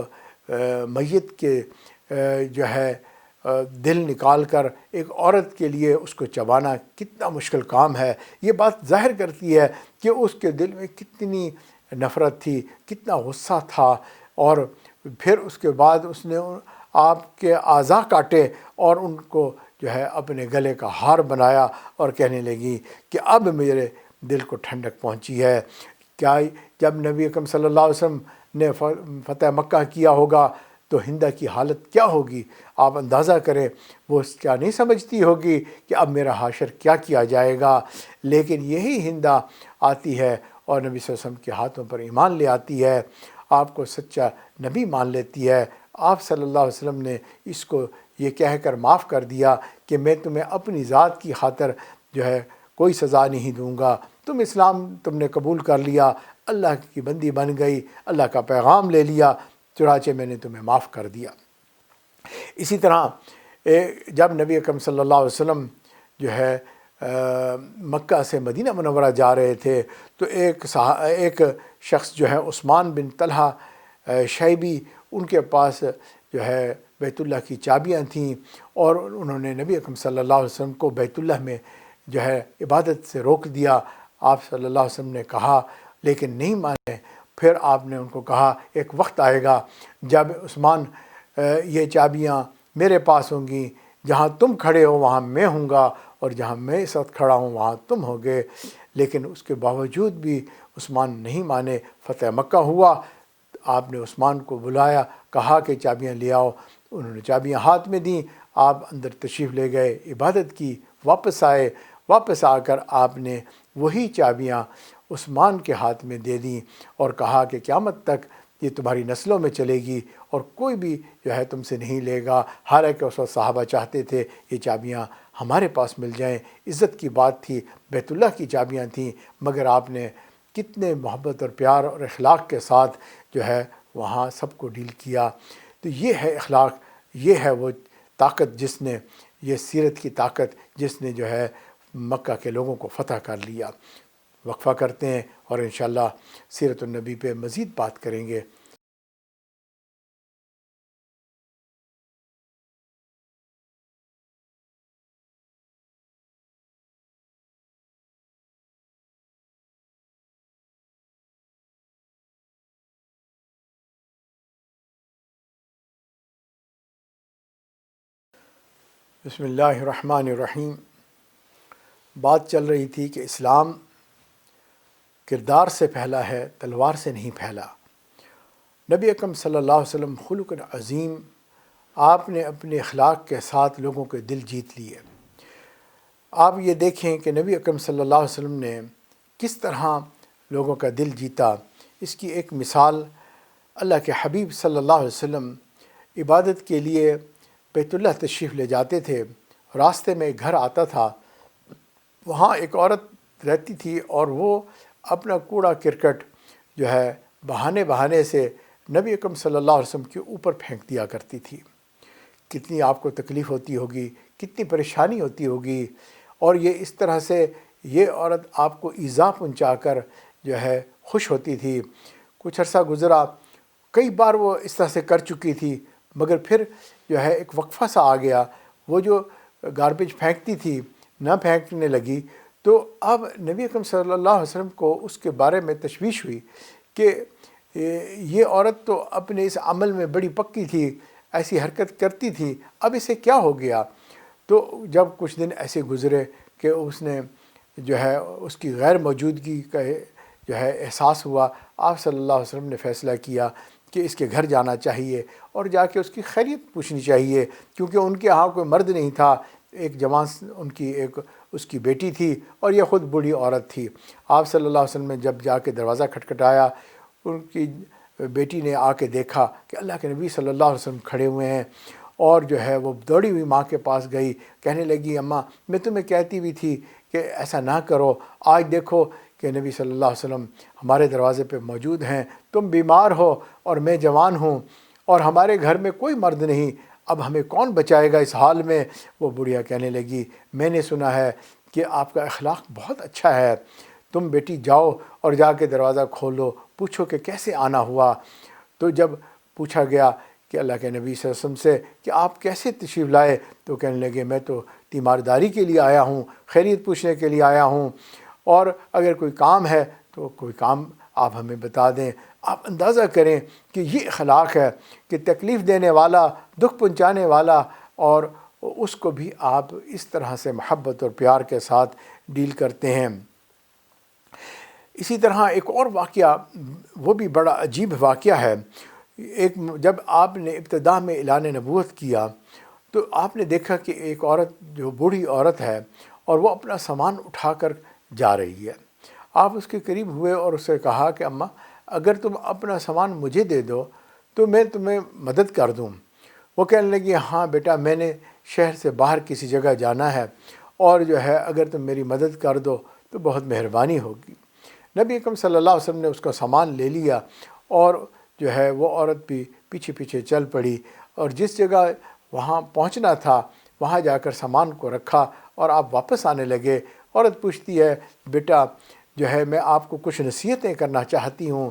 میت کے جو ہے دل نکال کر ایک عورت کے لیے اس کو چبانا کتنا مشکل کام ہے۔ یہ بات ظاہر کرتی ہے کہ اس کے دل میں کتنی نفرت تھی، کتنا غصہ تھا، اور پھر اس کے بعد اس نے آپ کے اعضاء کاٹے اور ان کو جو ہے اپنے گلے کا ہار بنایا، اور کہنے لگی کہ اب میرے دل کو ٹھنڈک پہنچی ہے۔ کیا جب نبی اکرم صلی اللہ علیہ وسلم نے فتح مکہ کیا ہوگا تو ہندہ کی حالت کیا ہوگی؟ آپ اندازہ کریں، وہ کیا نہیں سمجھتی ہوگی کہ اب میرا حاشر کیا کیا جائے گا؟ لیکن یہی ہندہ آتی ہے اور نبی صلی اللہ علیہ وسلم کے ہاتھوں پر ایمان لے آتی ہے، آپ کو سچا نبی مان لیتی ہے۔ آپ صلی اللہ علیہ وسلم نے اس کو یہ کہہ کر معاف کر دیا کہ میں تمہیں اپنی ذات کی خاطر جو ہے کوئی سزا نہیں دوں گا، تم نے قبول کر لیا، اللہ کی بندی بن گئی، اللہ کا پیغام لے لیا، چنانچہ میں نے تمہیں معاف کر دیا۔ اسی طرح جب نبی اکرم صلی اللہ علیہ وسلم جو ہے مکہ سے مدینہ منورہ جا رہے تھے، تو ایک شخص جو ہے عثمان بن طلحہ شیبی، ان کے پاس جو ہے بیت اللہ کی چابیاں تھیں، اور انہوں نے نبی اکرم صلی اللہ علیہ وسلم کو بیت اللہ میں جو ہے عبادت سے روک دیا۔ آپ صلی اللہ علیہ وسلم نے کہا لیکن نہیں مانے۔ پھر آپ نے ان کو کہا ایک وقت آئے گا جب عثمان یہ چابیاں میرے پاس ہوں گی، جہاں تم کھڑے ہو وہاں میں ہوں گا، اور جہاں میں اس وقت کھڑا ہوں وہاں تم ہوگے۔ لیکن اس کے باوجود بھی عثمان نہیں مانے۔ فتح مکہ ہوا، آپ نے عثمان کو بلایا، کہا کہ چابیاں لے آؤ، انہوں نے چابیاں ہاتھ میں دیں، آپ اندر تشریف لے گئے، عبادت کی، واپس آئے، واپس آ کر آپ نے وہی چابیاں عثمان کے ہاتھ میں دے دیں اور کہا کہ قیامت تک یہ تمہاری نسلوں میں چلے گی اور کوئی بھی جو ہے تم سے نہیں لے گا۔ حالانکہ اس وقت صحابہ چاہتے تھے یہ چابیاں ہمارے پاس مل جائیں، عزت کی بات تھی، بیت اللہ کی چابیاں تھیں، مگر آپ نے کتنے محبت اور پیار اور اخلاق کے ساتھ جو ہے وہاں سب کو ڈیل کیا۔ تو یہ ہے اخلاق، یہ ہے وہ طاقت جس نے، یہ سیرت کی طاقت جس نے جو ہے مکہ کے لوگوں کو فتح کر لیا۔ وقفہ کرتے ہیں اور انشاءاللہ سیرت النبی پہ مزید بات کریں گے۔ بسم اللہ الرحمن الرحیم۔ بات چل رہی تھی کہ اسلام کردار سے پھیلا ہے، تلوار سے نہیں پھیلا۔ نبی اکرم صلی اللہ علیہ وسلم خلق عظیم، آپ نے اپنے اخلاق کے ساتھ لوگوں کے دل جیت لیے۔ آپ یہ دیکھیں کہ نبی اکرم صلی اللہ علیہ وسلم نے کس طرح لوگوں کا دل جیتا۔ اس کی ایک مثال اللہ کے حبیب صلی اللہ علیہ وسلم عبادت کے لیے بیت اللہ تشریف لے جاتے تھے، راستے میں ایک گھر آتا تھا، وہاں ایک عورت رہتی تھی اور وہ اپنا کوڑا کرکٹ جو ہے بہانے سے نبی اکرم صلی اللہ علیہ وسلم کے اوپر پھینک دیا کرتی تھی۔ کتنی آپ کو تکلیف ہوتی ہوگی، کتنی پریشانی ہوتی ہوگی، اور یہ اس طرح سے یہ عورت آپ کو ایذا پہنچا کر جو ہے خوش ہوتی تھی۔ کچھ عرصہ گزرا، کئی بار وہ اس طرح سے کر چکی تھی، مگر پھر جو ہے ایک وقفہ سا آ گیا، وہ جو گاربیج پھینکتی تھی نہ پھینکنے لگی، تو اب نبی اکرم صلی اللہ علیہ وسلم کو اس کے بارے میں تشویش ہوئی کہ یہ عورت تو اپنے اس عمل میں بڑی پکی تھی، ایسی حرکت کرتی تھی، اب اسے کیا ہو گیا؟ تو جب کچھ دن ایسے گزرے کہ اس نے جو ہے اس کی غیر موجودگی کا جو ہے احساس ہوا، آپ صلی اللہ علیہ وسلم نے فیصلہ کیا کہ اس کے گھر جانا چاہیے اور جا کے اس کی خیریت پوچھنی چاہیے، کیونکہ ان کے ہاں کوئی مرد نہیں تھا، ایک جوان ان کی ایک اس کی بیٹی تھی اور یہ خود بوڑھی عورت تھی۔ آپ صلی اللہ علیہ وسلم نے جب جا کے دروازہ کھٹکھٹایا، ان کی بیٹی نے آ کے دیکھا کہ اللہ کے نبی صلی اللہ علیہ وسلم کھڑے ہوئے ہیں، اور جو ہے وہ دوڑی ہوئی ماں کے پاس گئی، کہنے لگی اماں میں تمہیں کہتی بھی تھی کہ ایسا نہ کرو، آج دیکھو کہ نبی صلی اللہ علیہ وسلم ہمارے دروازے پہ موجود ہیں، تم بیمار ہو اور میں جوان ہوں اور ہمارے گھر میں کوئی مرد نہیں، اب ہمیں کون بچائے گا اس حال میں؟ وہ بڑھیا کہنے لگی میں نے سنا ہے کہ آپ کا اخلاق بہت اچھا ہے، تم بیٹی جاؤ اور جا کے دروازہ کھولو، پوچھو کہ کیسے آنا ہوا۔ تو جب پوچھا گیا کہ اللہ کے نبی صلی اللہ علیہ وسلم سے کہ آپ کیسے تشریف لائے، تو کہنے لگے میں تو تیمارداری کے لیے آیا ہوں، خیریت پوچھنے کے لیے آیا ہوں، اور اگر کوئی کام ہے تو کوئی کام آپ ہمیں بتا دیں۔ آپ اندازہ کریں کہ یہ اخلاق ہے کہ تکلیف دینے والا، دکھ پہنچانے والا، اور اس کو بھی آپ اس طرح سے محبت اور پیار کے ساتھ ڈیل کرتے ہیں۔ اسی طرح ایک اور واقعہ، وہ بھی بڑا عجیب واقعہ ہے۔ جب آپ نے ابتدا میں اعلان نبوت کیا تو آپ نے دیکھا کہ ایک عورت جو بوڑھی عورت ہے اور وہ اپنا سامان اٹھا کر جا رہی ہے۔ آپ اس کے قریب ہوئے اور اس سے کہا کہ اماں اگر تم اپنا سامان مجھے دے دو تو میں تمہیں مدد کر دوں۔ وہ کہنے لگی ہاں بیٹا میں نے شہر سے باہر کسی جگہ جانا ہے، اور جو ہے اگر تم میری مدد کر دو تو بہت مہربانی ہوگی۔ نبی اکرم صلی اللہ علیہ وسلم نے اس کا سامان لے لیا اور جو ہے وہ عورت بھی پیچھے پیچھے چل پڑی، اور جس جگہ وہاں پہنچنا تھا وہاں جا کر سامان کو رکھا اور آپ واپس آنے لگے۔ عورت پوچھتی ہے بیٹا جو ہے میں آپ کو کچھ نصیحتیں کرنا چاہتی ہوں،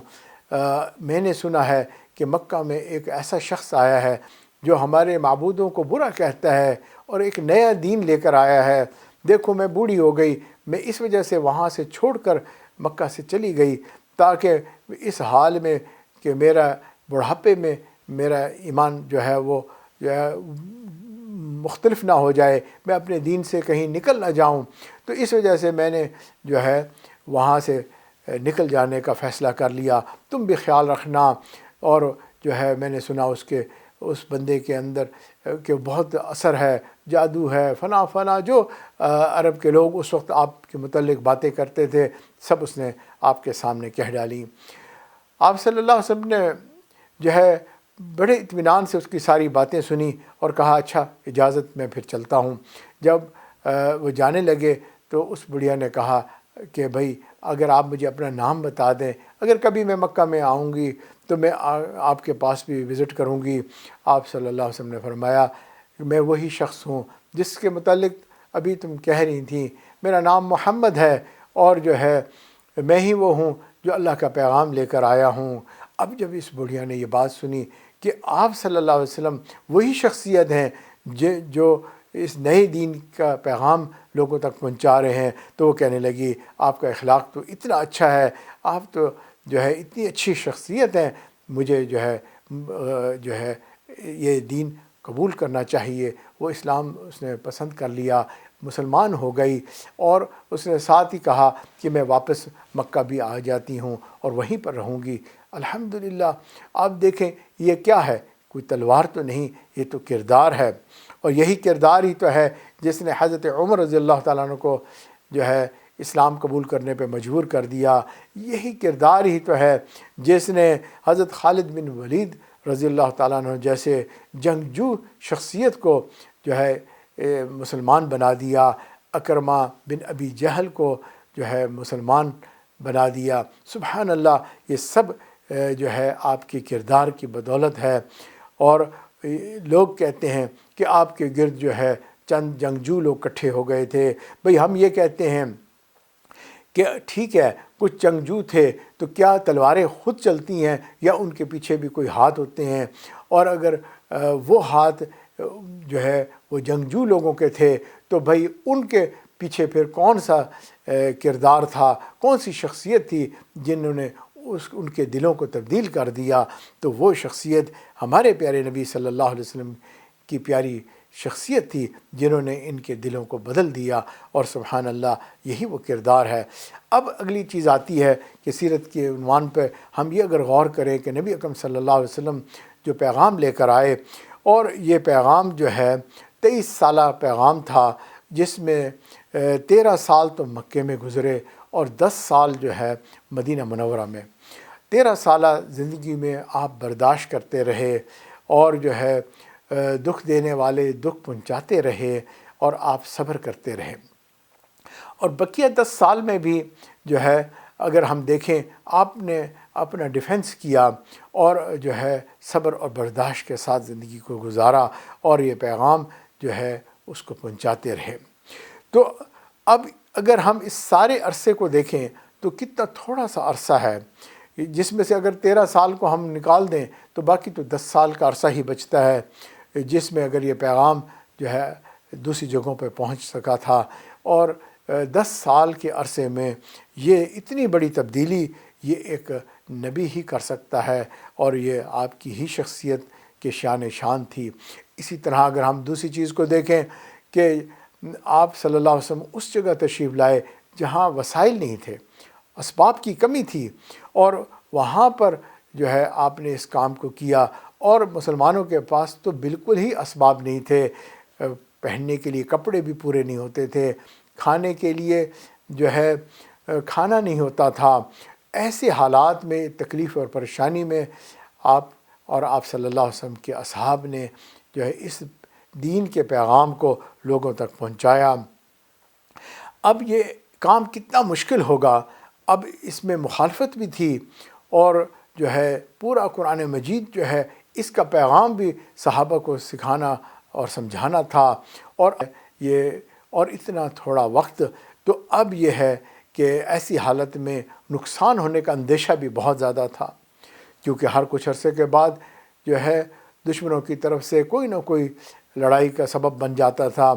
میں نے سنا ہے کہ مکہ میں ایک ایسا شخص آیا ہے جو ہمارے معبودوں کو برا کہتا ہے اور ایک نیا دین لے کر آیا ہے۔ دیکھو میں بوڑھی ہو گئی، میں اس وجہ سے وہاں سے چھوڑ کر مکہ سے چلی گئی تاکہ اس حال میں کہ میرا بڑھاپے میں میرا ایمان جو ہے وہ جو ہے مختلف نہ ہو جائے، میں اپنے دین سے کہیں نکل نہ جاؤں، تو اس وجہ سے میں نے جو ہے وہاں سے نکل جانے کا فیصلہ کر لیا، تم بھی خیال رکھنا۔ اور جو ہے میں نے سنا اس بندے کے اندر کہ بہت اثر ہے، جادو ہے، فلاں فلاں، جو عرب کے لوگ اس وقت آپ کے متعلق باتیں کرتے تھے سب اس نے آپ کے سامنے کہہ ڈالی۔ آپ صلی اللہ علیہ وسلم نے جو ہے بڑے اطمینان سے اس کی ساری باتیں سنی اور کہا اچھا اجازت میں پھر چلتا ہوں۔ جب وہ جانے لگے تو اس بڑھیا نے کہا کہ بھائی اگر آپ مجھے اپنا نام بتا دیں، اگر کبھی میں مکہ میں آؤں گی تو میں آپ کے پاس بھی وزٹ کروں گی۔ آپ صلی اللہ علیہ وسلم نے فرمایا کہ میں وہی شخص ہوں جس کے متعلق ابھی تم کہہ رہی تھیں، میرا نام محمد ہے اور جو ہے میں ہی وہ ہوں جو اللہ کا پیغام لے کر آیا ہوں۔ اب جب اس بڑھیا نے یہ بات سنی کہ آپ صلی اللہ علیہ وسلم وہی شخصیت ہیں جو اس نئے دین کا پیغام لوگوں تک پہنچا رہے ہیں، تو وہ کہنے لگی آپ کا اخلاق تو اتنا اچھا ہے، آپ تو جو ہے اتنی اچھی شخصیت ہیں، مجھے جو ہے یہ دین قبول کرنا چاہیے۔ وہ اسلام اس نے پسند کر لیا، مسلمان ہو گئی، اور اس نے ساتھ ہی کہا کہ میں واپس مکہ بھی آ جاتی ہوں اور وہیں پر رہوں گی۔ الحمدللہ آپ دیکھیں یہ کیا ہے، کوئی تلوار تو نہیں، یہ تو کردار ہے، اور یہی کردار ہی تو ہے جس نے حضرت عمر رضی اللہ تعالیٰ عنہ کو جو ہے اسلام قبول کرنے پہ مجبور کر دیا۔ یہی کردار ہی تو ہے جس نے حضرت خالد بن ولید رضی اللہ تعالیٰ عنہ جیسے جنگجو شخصیت کو جو ہے مسلمان بنا دیا، اکرمہ بن ابی جہل کو جو ہے مسلمان بنا دیا۔ سبحان اللہ، یہ سب جو ہے آپ کے کردار کی بدولت ہے۔ اور لوگ کہتے ہیں کہ آپ کے گرد جو ہے چند جنگجو لوگ اکٹھے ہو گئے تھے۔ بھئی ہم یہ کہتے ہیں کہ ٹھیک ہے کچھ جنگجو تھے تو کیا تلواریں خود چلتی ہیں یا ان کے پیچھے بھی کوئی ہاتھ ہوتے ہیں؟ اور اگر وہ ہاتھ جو ہے وہ جنگجو لوگوں کے تھے تو بھئی ان کے پیچھے پھر کون سا کردار تھا، کون سی شخصیت تھی جنہوں نے ان کے دلوں کو تبدیل کر دیا؟ تو وہ شخصیت ہمارے پیارے نبی صلی اللہ علیہ وسلم کی پیاری شخصیت تھی جنہوں نے ان کے دلوں کو بدل دیا، اور سبحان اللہ یہی وہ کردار ہے۔ اب اگلی چیز آتی ہے کہ سیرت کے عنوان پہ ہم یہ اگر غور کریں کہ نبی اکرم صلی اللہ علیہ وسلم جو پیغام لے کر آئے، اور یہ پیغام جو ہے 23 سالہ پیغام تھا، جس میں 13 سال تو مکے میں گزرے اور 10 سال جو ہے مدینہ منورہ میں۔ 13 سالہ زندگی میں آپ برداشت کرتے رہے اور جو ہے دکھ دینے والے دکھ پہنچاتے رہے اور آپ صبر کرتے رہے، اور بقیہ 10 سال میں بھی جو ہے اگر ہم دیکھیں آپ نے اپنا ڈیفنس کیا اور جو ہے صبر اور برداشت کے ساتھ زندگی کو گزارا اور یہ پیغام جو ہے اس کو پہنچاتے رہے۔ تو اب اگر ہم اس سارے عرصے کو دیکھیں تو کتنا تھوڑا سا عرصہ ہے، جس میں سے اگر 13 سال کو ہم نکال دیں تو باقی تو 10 سال کا عرصہ ہی بچتا ہے، جس میں اگر یہ پیغام جو ہے دوسری جگہوں پہ پہنچ سکا تھا۔ اور 10 سال کے عرصے میں یہ اتنی بڑی تبدیلی یہ ایک نبی ہی کر سکتا ہے، اور یہ آپ کی ہی شخصیت کے شان تھی۔ اسی طرح اگر ہم دوسری چیز کو دیکھیں کہ آپ صلی اللہ علیہ وسلم اس جگہ تشریف لائے جہاں وسائل نہیں تھے، اسباب کی کمی تھی، اور وہاں پر جو ہے آپ نے اس کام کو کیا، اور مسلمانوں کے پاس تو بالکل ہی اسباب نہیں تھے، پہننے کے لیے کپڑے بھی پورے نہیں ہوتے تھے، کھانے کے لیے جو ہے کھانا نہیں ہوتا تھا۔ ایسے حالات میں تکلیف اور پریشانی میں آپ صلی اللہ علیہ وسلم کے اصحاب نے جو ہے اس دین کے پیغام کو لوگوں تک پہنچایا۔ اب یہ کام کتنا مشکل ہوگا، اب اس میں مخالفت بھی تھی، اور جو ہے پورا قرآن مجید جو ہے اس کا پیغام بھی صحابہ کو سکھانا اور سمجھانا تھا، اور اتنا تھوڑا وقت، تو اب یہ ہے کہ ایسی حالت میں نقصان ہونے کا اندیشہ بھی بہت زیادہ تھا، کیونکہ ہر کچھ عرصے کے بعد جو ہے دشمنوں کی طرف سے کوئی نہ کوئی لڑائی کا سبب بن جاتا تھا۔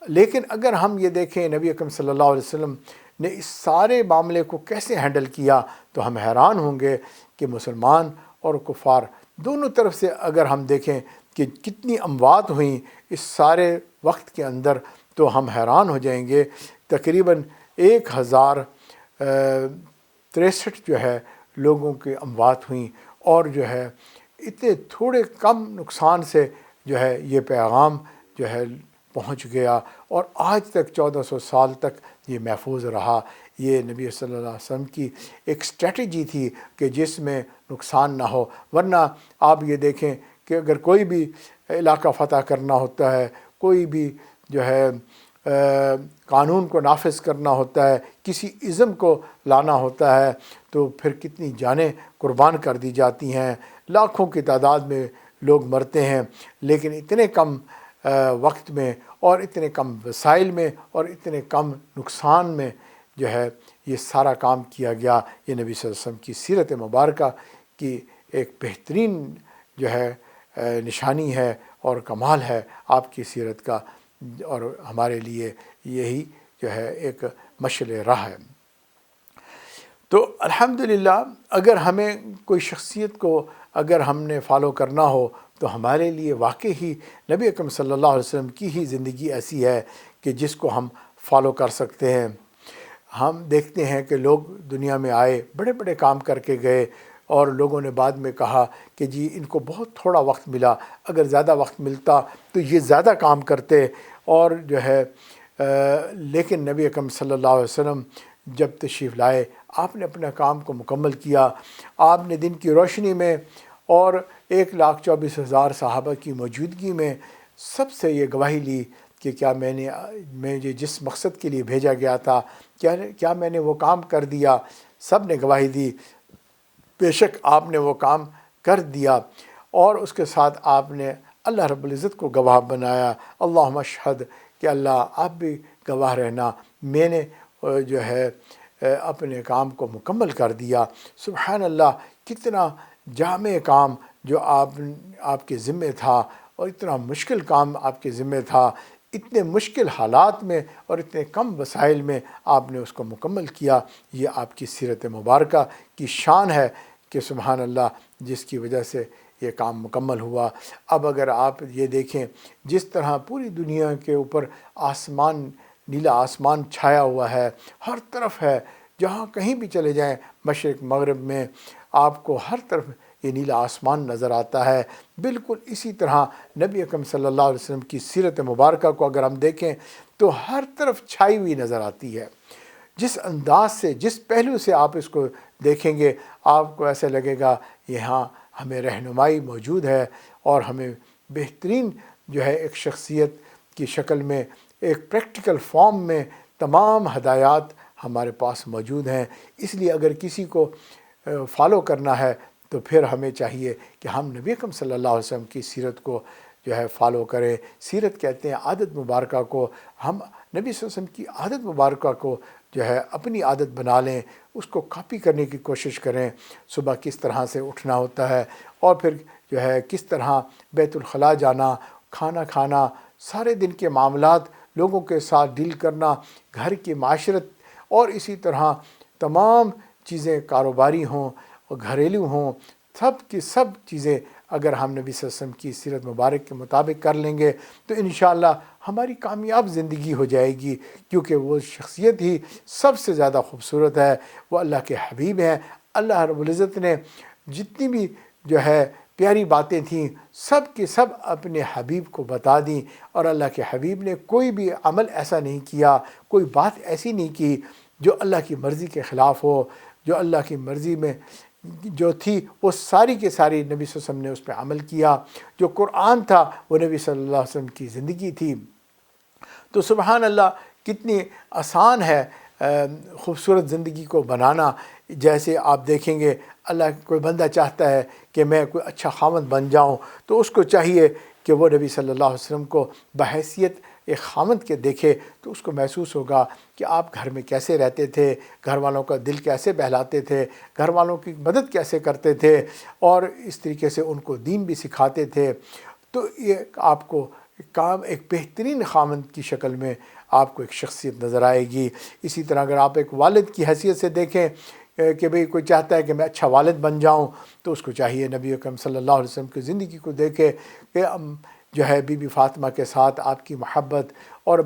لیکن اگر ہم یہ دیکھیں نبی اکرم صلی اللہ علیہ وسلم نے اس سارے معاملے کو کیسے ہینڈل کیا، تو ہم حیران ہوں گے کہ مسلمان اور کفار دونوں طرف سے اگر ہم دیکھیں کہ کتنی اموات ہوئیں اس سارے وقت کے اندر، تو ہم حیران ہو جائیں گے۔ تقریباً 1063 جو ہے لوگوں کی اموات ہوئیں، اور جو ہے اتنے تھوڑے کم نقصان سے جو ہے یہ پیغام جو ہے پہنچ گیا، اور آج تک 1400 سال تک یہ محفوظ رہا۔ یہ نبی صلی اللہ علیہ وسلم کی ایک اسٹریٹجی تھی کہ جس میں نقصان نہ ہو، ورنہ آپ یہ دیکھیں کہ اگر کوئی بھی علاقہ فتح کرنا ہوتا ہے، کوئی بھی جو ہے قانون کو نافذ کرنا ہوتا ہے، کسی ازم کو لانا ہوتا ہے، تو پھر کتنی جانیں قربان کر دی جاتی ہیں، لاکھوں کی تعداد میں لوگ مرتے ہیں، لیکن اتنے کم وقت میں اور اتنے کم وسائل میں اور اتنے کم نقصان میں جو ہے یہ سارا کام کیا گیا۔ یہ نبی صلی اللہ علیہ وسلم کی سیرت مبارکہ کی ایک بہترین جو ہے نشانی ہے اور کمال ہے آپ کی سیرت کا، اور ہمارے لیے یہی جو ہے ایک مشعل راہ ہے۔ تو الحمدللہ اگر ہمیں کوئی شخصیت کو اگر ہم نے فالو کرنا ہو، تو ہمارے لیے واقعی ہی نبی اکرم صلی اللہ علیہ وسلم کی ہی زندگی ایسی ہے کہ جس کو ہم فالو کر سکتے ہیں۔ ہم دیکھتے ہیں کہ لوگ دنیا میں آئے، بڑے بڑے کام کر کے گئے، اور لوگوں نے بعد میں کہا کہ جی ان کو بہت تھوڑا وقت ملا، اگر زیادہ وقت ملتا تو یہ زیادہ کام کرتے، اور جو ہے لیکن نبی اکرم صلی اللہ علیہ وسلم جب تشریف لائے، آپ نے اپنا کام کو مکمل کیا۔ آپ نے دن کی روشنی میں اور 1,24,000 صحابہ کی موجودگی میں سب سے یہ گواہی لی کہ کیا میں جس مقصد کے لیے بھیجا گیا تھا، کیا میں نے وہ کام کر دیا؟ سب نے گواہی دی، بے شک آپ نے وہ کام کر دیا، اور اس کے ساتھ آپ نے اللہ رب العزت کو گواہ بنایا۔ اللہم اشہد، کہ اللہ آپ بھی گواہ رہنا، میں نے جو ہے اپنے کام کو مکمل کر دیا۔ سبحان اللہ، کتنا جامع کام جو آپ کے ذمے تھا، اور اتنا مشکل کام آپ کے ذمے تھا، اتنے مشکل حالات میں اور اتنے کم وسائل میں آپ نے اس کو مکمل کیا۔ یہ آپ کی سیرت مبارکہ کی شان ہے کہ سبحان اللہ، جس کی وجہ سے یہ کام مکمل ہوا۔ اب اگر آپ یہ دیکھیں جس طرح پوری دنیا کے اوپر آسمان، نیلا آسمان چھایا ہوا ہے، ہر طرف ہے، جہاں کہیں بھی چلے جائیں مشرق مغرب میں آپ کو ہر طرف یہ نیلا آسمان نظر آتا ہے۔ بالکل اسی طرح نبی اکرم صلی اللہ علیہ وسلم کی سیرت مبارکہ کو اگر ہم دیکھیں تو ہر طرف چھائی ہوئی نظر آتی ہے۔ جس انداز سے، جس پہلو سے آپ اس کو دیکھیں گے، آپ کو ایسے لگے گا یہاں ہمیں رہنمائی موجود ہے، اور ہمیں بہترین جو ہے ایک شخصیت کی شکل میں، ایک پریکٹیکل فارم میں تمام ہدایات ہمارے پاس موجود ہیں۔ اس لیے اگر کسی کو فالو کرنا ہے تو پھر ہمیں چاہیے کہ ہم نبی اکرم صلی اللہ علیہ وسلم کی سیرت کو جو ہے فالو کریں۔ سیرت کہتے ہیں عادت مبارکہ کو، ہم نبی صلی اللہ علیہ وسلم کی عادت مبارکہ کو جو ہے اپنی عادت بنا لیں، اس کو کاپی کرنے کی کوشش کریں۔ صبح کس طرح سے اٹھنا ہوتا ہے، اور پھر جو ہے کس طرح بیت الخلاء جانا، کھانا کھانا، سارے دن کے معاملات، لوگوں کے ساتھ ڈیل کرنا، گھر کی معاشرت، اور اسی طرح تمام چیزیں کاروباری ہوں اور گھریلو ہوں، سب کی سب چیزیں اگر ہم نبی صلی اللہ علیہ وسلم کی سیرت مبارک کے مطابق کر لیں گے تو انشاءاللہ ہماری کامیاب زندگی ہو جائے گی، کیونکہ وہ شخصیت ہی سب سے زیادہ خوبصورت ہے، وہ اللہ کے حبیب ہیں۔ اللہ رب العزت نے جتنی بھی جو ہے پیاری باتیں تھیں سب کی سب اپنے حبیب کو بتا دیں، اور اللہ کے حبیب نے کوئی بھی عمل ایسا نہیں کیا، کوئی بات ایسی نہیں کی جو اللہ کی مرضی کے خلاف ہو۔ جو اللہ کی مرضی میں جو تھی وہ ساری کی ساری نبی صلی اللہ علیہ وسلم نے اس پہ عمل کیا۔ جو قرآن تھا وہ نبی صلی اللہ علیہ وسلم کی زندگی تھی۔ تو سبحان اللہ، کتنی آسان ہے خوبصورت زندگی کو بنانا۔ جیسے آپ دیکھیں گے، اللہ کوئی بندہ چاہتا ہے کہ میں کوئی اچھا خاوند بن جاؤں، تو اس کو چاہیے کہ وہ نبی صلی اللہ علیہ وسلم کو بحیثیت ایک خامند کے دیکھے تو اس کو محسوس ہوگا کہ آپ گھر میں کیسے رہتے تھے، گھر والوں کا دل کیسے بہلاتے تھے، گھر والوں کی مدد کیسے کرتے تھے، اور اس طریقے سے ان کو دین بھی سکھاتے تھے۔ تو یہ آپ کو کام ایک بہترین خامند کی شکل میں آپ کو ایک شخصیت نظر آئے گی۔ اسی طرح اگر آپ ایک والد کی حیثیت سے دیکھیں کہ بھئی کوئی چاہتا ہے کہ میں اچھا والد بن جاؤں، تو اس کو چاہیے نبی اکرم صلی اللہ علیہ وسلم کی زندگی کو دیکھے کہ جو ہے بی بی فاطمہ کے ساتھ آپ کی محبت، اور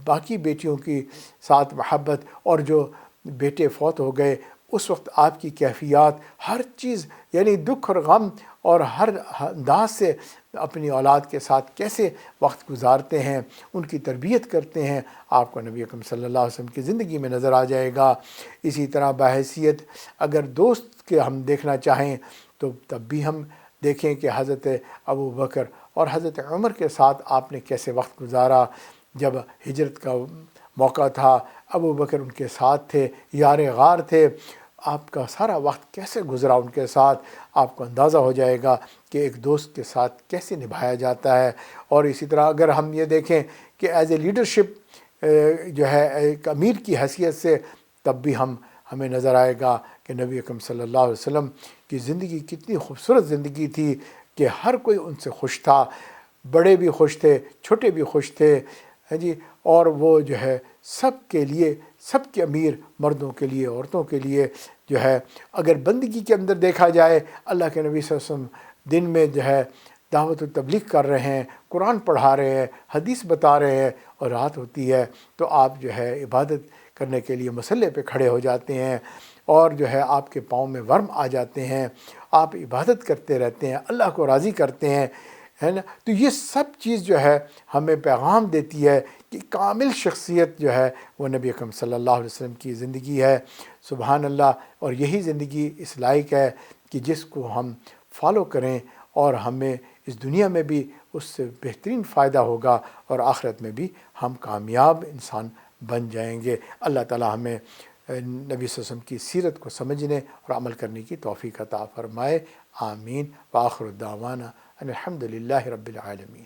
باقی بیٹیوں کی ساتھ محبت، اور جو بیٹے فوت ہو گئے اس وقت آپ کی کیفیات، ہر چیز یعنی دکھ اور غم اور ہر انداز سے اپنی اولاد کے ساتھ کیسے وقت گزارتے ہیں، ان کی تربیت کرتے ہیں، آپ کو نبی اکرم صلی اللہ علیہ وسلم کی زندگی میں نظر آ جائے گا۔ اسی طرح بحیثیت اگر دوست کے ہم دیکھنا چاہیں تو تب بھی ہم دیکھیں کہ حضرت ابو بکر اور حضرت عمر کے ساتھ آپ نے کیسے وقت گزارا۔ جب ہجرت کا موقع تھا ابو بکر ان کے ساتھ تھے، یار غار تھے، آپ کا سارا وقت کیسے گزرا ان کے ساتھ، آپ کو اندازہ ہو جائے گا کہ ایک دوست کے ساتھ کیسے نبھایا جاتا ہے۔ اور اسی طرح اگر ہم یہ دیکھیں کہ ایز اے لیڈرشپ جو ہے ایک امیر کی حیثیت سے، تب بھی ہمیں نظر آئے گا کہ نبی اکرم صلی اللہ علیہ وسلم کی زندگی کتنی خوبصورت زندگی تھی کہ ہر کوئی ان سے خوش تھا، بڑے بھی خوش تھے، چھوٹے بھی خوش تھے، ہاں جی۔ اور وہ جو ہے سب کے لیے، سب کے امیر، مردوں کے لیے، عورتوں کے لیے جو ہے، اگر بندگی کے اندر دیکھا جائے، اللہ کے نبی صلی اللہ علیہ وسلم دن میں جو ہے دعوت و تبلیغ کر رہے ہیں، قرآن پڑھا رہے ہیں، حدیث بتا رہے ہیں، اور رات ہوتی ہے تو آپ جو ہے عبادت کرنے کے لیے مصلی پہ کھڑے ہو جاتے ہیں، اور جو ہے آپ کے پاؤں میں ورم آ جاتے ہیں، آپ عبادت کرتے رہتے ہیں، اللہ کو راضی کرتے ہیں، ہے نا۔ تو یہ سب چیز جو ہے ہمیں پیغام دیتی ہے کہ کامل شخصیت جو ہے وہ نبی اکرم صلی اللہ علیہ وسلم کی زندگی ہے۔ سبحان اللہ۔ اور یہی زندگی اس لائق ہے کہ جس کو ہم فالو کریں، اور ہمیں اس دنیا میں بھی اس سے بہترین فائدہ ہوگا، اور آخرت میں بھی ہم کامیاب انسان بن جائیں گے۔ اللہ تعالی ہمیں نبی صلی اللہ علیہ وسلم کی سیرت کو سمجھنے اور عمل کرنے کی توفیق عطا فرمائے۔ آمین۔ وآخر الدعوانا ان الحمد للہ رب العالمین۔